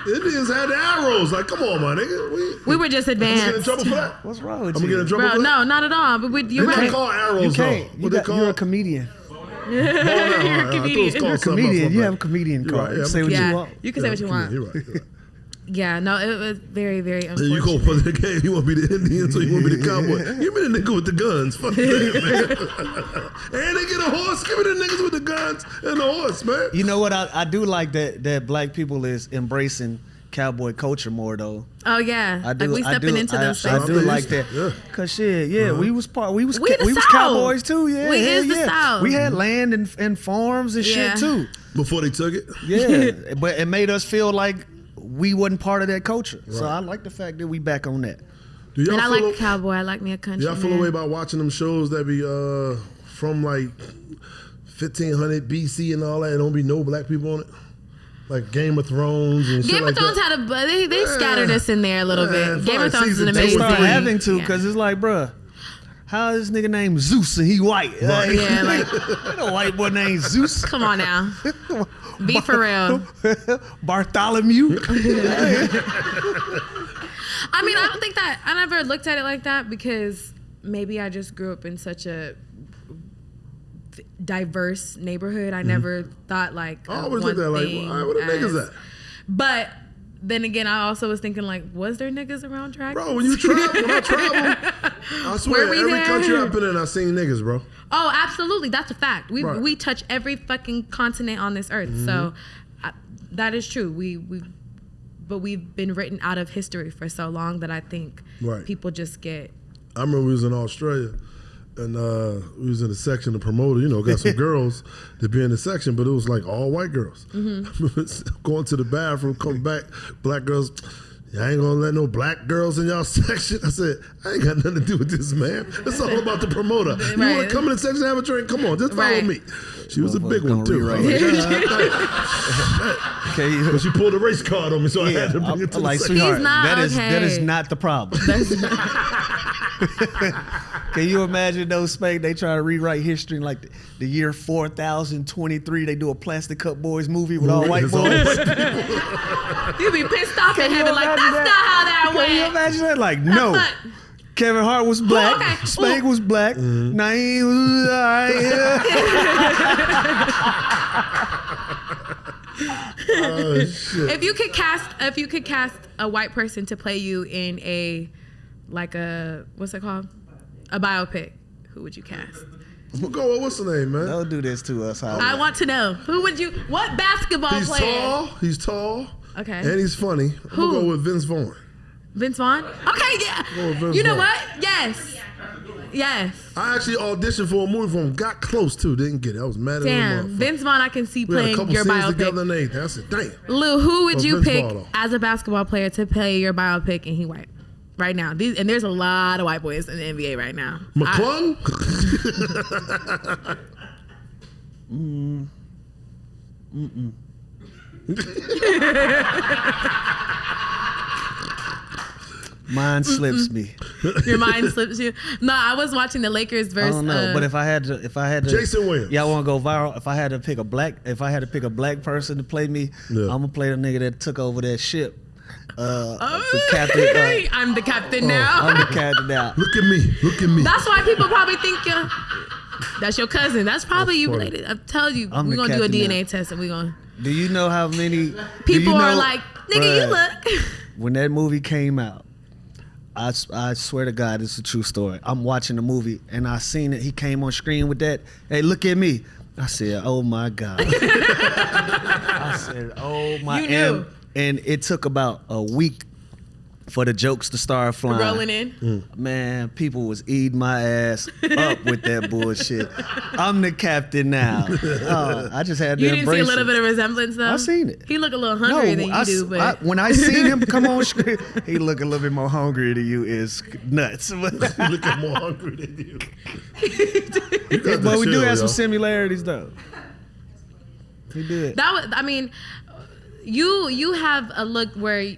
The Indians had the arrows. Like, come on, my nigga. We were just I'm gonna get in advanced. trouble for that. What's wrong with I'm you? gonna get in trouble for that. No, not at all. But you're They right. call arrows though. What they call? You're a comedian. Comedian. You're a comedian. You have a comedian card. Right, You say what you want. You can say what you want. You're right. Yeah, no, it was very, very unfortunate. You go for the game. You want to be the Indian, so you want to be the cowboy. Give me the nigga with the guns. Fuck that, man. And they get a horse. Give me the niggas with the guns and the horse, man. You know what? I do like that black people is embracing cowboy culture more though. Oh yeah, I do. Like we stepping into those spaces. I do like that. Yeah. Cause shit, yeah, we was the South. cowboys too. Yeah, We hell is the yeah. South. We had land and farms and Yeah. shit too. Before they took it. Yeah, but it made us feel like we wasn't part of that culture. Right. So I like the fact that we back on that. Do y'all And I feel like a cowboy. I like me a country. Do y'all feel man. a way about watching them shows that be from like 1500 BC and all that? And don't be no black people on it, like Game of Thrones and shit Game like of Thrones that. had they scattered us in there a little bit. Game of Thrones is an season two They amazing. start Amazing. having to because it's like, bruh, how is this nigga named Zeus and he white? Right. Like, Yeah, like ain't no white boy named Zeus. come on now, be for real. Bartholomew. I mean, I don't think that I never looked at it like that because maybe I just grew up in such a diverse neighborhood. I never thought like I always one looked at it like, thing why, where the niggas as- at? But then again, I also was thinking like, was there niggas around Dragon? Bro, when I travel, I swear, Were we every there? country I've been in, I've seen niggas, bro. Oh, absolutely. That's a fact. Right. We touch every fucking continent on this earth. So that is true. But we've been written out of history for so long that I think Right. people just get. I remember we was in Australia, and we was in the section of promoter. You know, got some girls to be in the section, but it was like all white girls. Going to the bathroom, come back, black girls. I ain't gonna let no black girls in y'all section. I said, I ain't got nothing to do with this, man. It's all about the promoter. You Right. want to come in the section and have a drink? Come on, just follow Right. me. She was a big one Gonna too. rewrite I was it. like, "God Okay, damn." But she pulled a race card on me, so I had to bring it to like, the section. sweetheart, He's not that is okay. not the problem. Can you imagine those Spank? They try to rewrite history in like the year 4023. They do a Plastic Cup Boys movie with all white It's all boys. white people. You be pissed off in you heaven like, that's imagine not how that Can you went. imagine that? Like, no. not- Kevin Hart was black. okay. Spank Ooh. was black. Naeem was Oh, shit. If you could cast a white person to play you in a what's it called? A biopic, who would you cast? I'm gonna go with what's the name, man? Don't do this to us, Howard. I want to know. What basketball He's player? He's tall. Okay. And he's funny. I'm gonna go with Vince Vaughn. Vince Vaughn? Okay, yeah. Go with Vince You know Vaughn. what? Yes. Yes. I actually auditioned for a movie for him. Got close to, didn't get it. I was mad at Damn. him. Vince Vaughn I can see We had a playing couple your scenes together biopic. and everything. I said, damn. Lou, who would Or you Vince pick Vaughn, though. as a basketball player to play your biopic and he white? Right now. And there's a lot of white boys in the NBA right now. McClung? Mine slips me. Your mind slips you. No, I was watching the Lakers versus. I don't know, but if I had to, Jason Williams. Yeah, I want to go viral. If I had to pick a black person to play me, I'm gonna play the nigga that took over that ship. The captain. I'm the captain now. I'm the captain now. Look at me. That's why people probably think that's your cousin. That's probably you related. I'm telling you, we're gonna do a DNA test and we're gonna. Do you know how many people are like, nigga, you look. When that movie came out, I swear to God, it's a true story. I'm watching the movie and I seen it. He came on screen with that. Hey, look at me. I said, oh my God. I said, oh my. You knew. And it took about a week for the jokes to start flying. Rolling in. Man, people was eating my ass up with that bullshit. I'm the captain now. I just had to embrace it. You didn't see a little bit of resemblance though? I seen it. He look a little hungrier than you do, but when I seen him come on screen, he look a little bit more hungry than you is nuts. He looking more hungry than you. But we do have some similarities though. He did. That was, I mean, you have a look where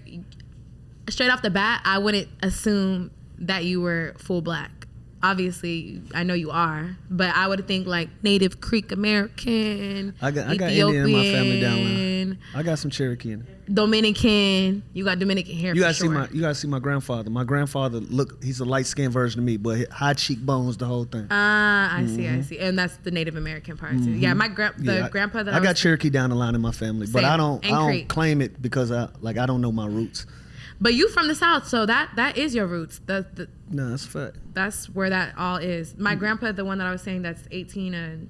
straight off the bat, I wouldn't assume that you were full black. Obviously, I know you are, but I would think like Native Creek American, I got Ethiopian, Indian in my family down there. I got some Cherokee in it. Dominican. You got Dominican hair. You gotta sure. see my grandfather. My grandfather he's a light skinned version of me, but high cheekbones, the whole thing. I see, and that's the Native American part too. Yeah, my grandpa that I got Cherokee down the line in my family, but I don't Creek. claim it because I don't know my roots. But you from the South, so that is your roots. No, that's a fact. That's where that all is. My grandpa, the one that I was saying, that's 18 and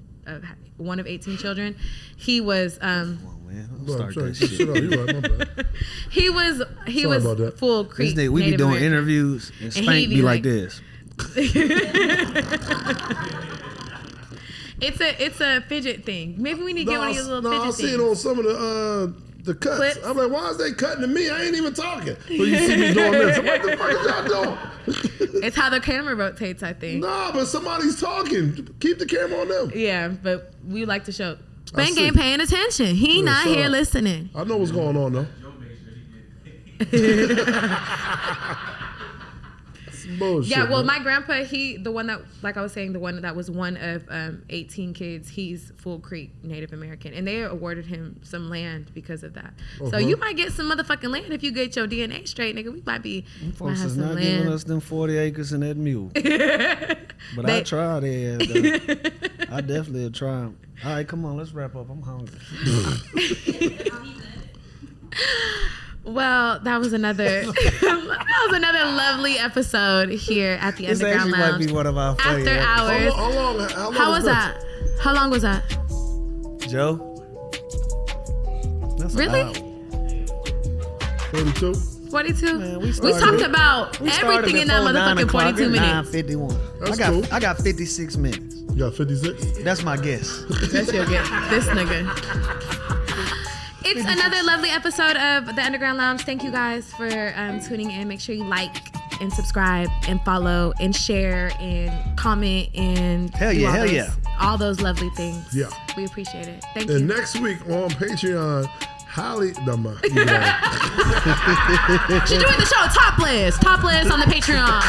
one of 18 children. He was. Man, don't start that shit. You're right, my bad. He was full Creek. We be doing American. Interviews and Spank be like this. It's a fidget thing. Maybe we need to get one of these little fidget I things. see it on some of the cuts. Clips? I'm like, why is they cutting to me? I ain't even talking. But you see me doing this. What the fuck is y'all doing? It's how the camera rotates, I think. Nah, but somebody's talking. Keep the camera on them. Yeah, but we like to show. Spank ain't paying attention. He not here listening. I know what's going on though. Joe made sure he did. Bullshit, Yeah, well, man. my grandpa, the one that, like I was saying, the one that was one of 18 kids, he's full Creek Native American, and they awarded him some land because of that. So you might get some motherfucking land if you get your DNA straight, nigga. We might Folks have is some not land. giving us them 40 acres and that mule. But I tried it. I definitely will try 'em. All right, come on, let's wrap up. I'm hungry. Well, that was another lovely episode here at the This Underground actually Lounge. might be one of our favorite. After hours. How long was that? How long was that? Joe? That's Really? 42? 42? Man, we talked about everything in that motherfucking 42 minutes. 9:51. That's cool. I got 56 minutes. You got 56? That's my guess. That's your guess. This nigga. It's another lovely episode of the Underground Lounge. Thank you guys for tuning in. Make sure you like and subscribe and follow and share and comment and all those lovely things. Yeah. We appreciate it. Thank And you. next week on Patreon, Holly. She's doing the show topless on the Patreon.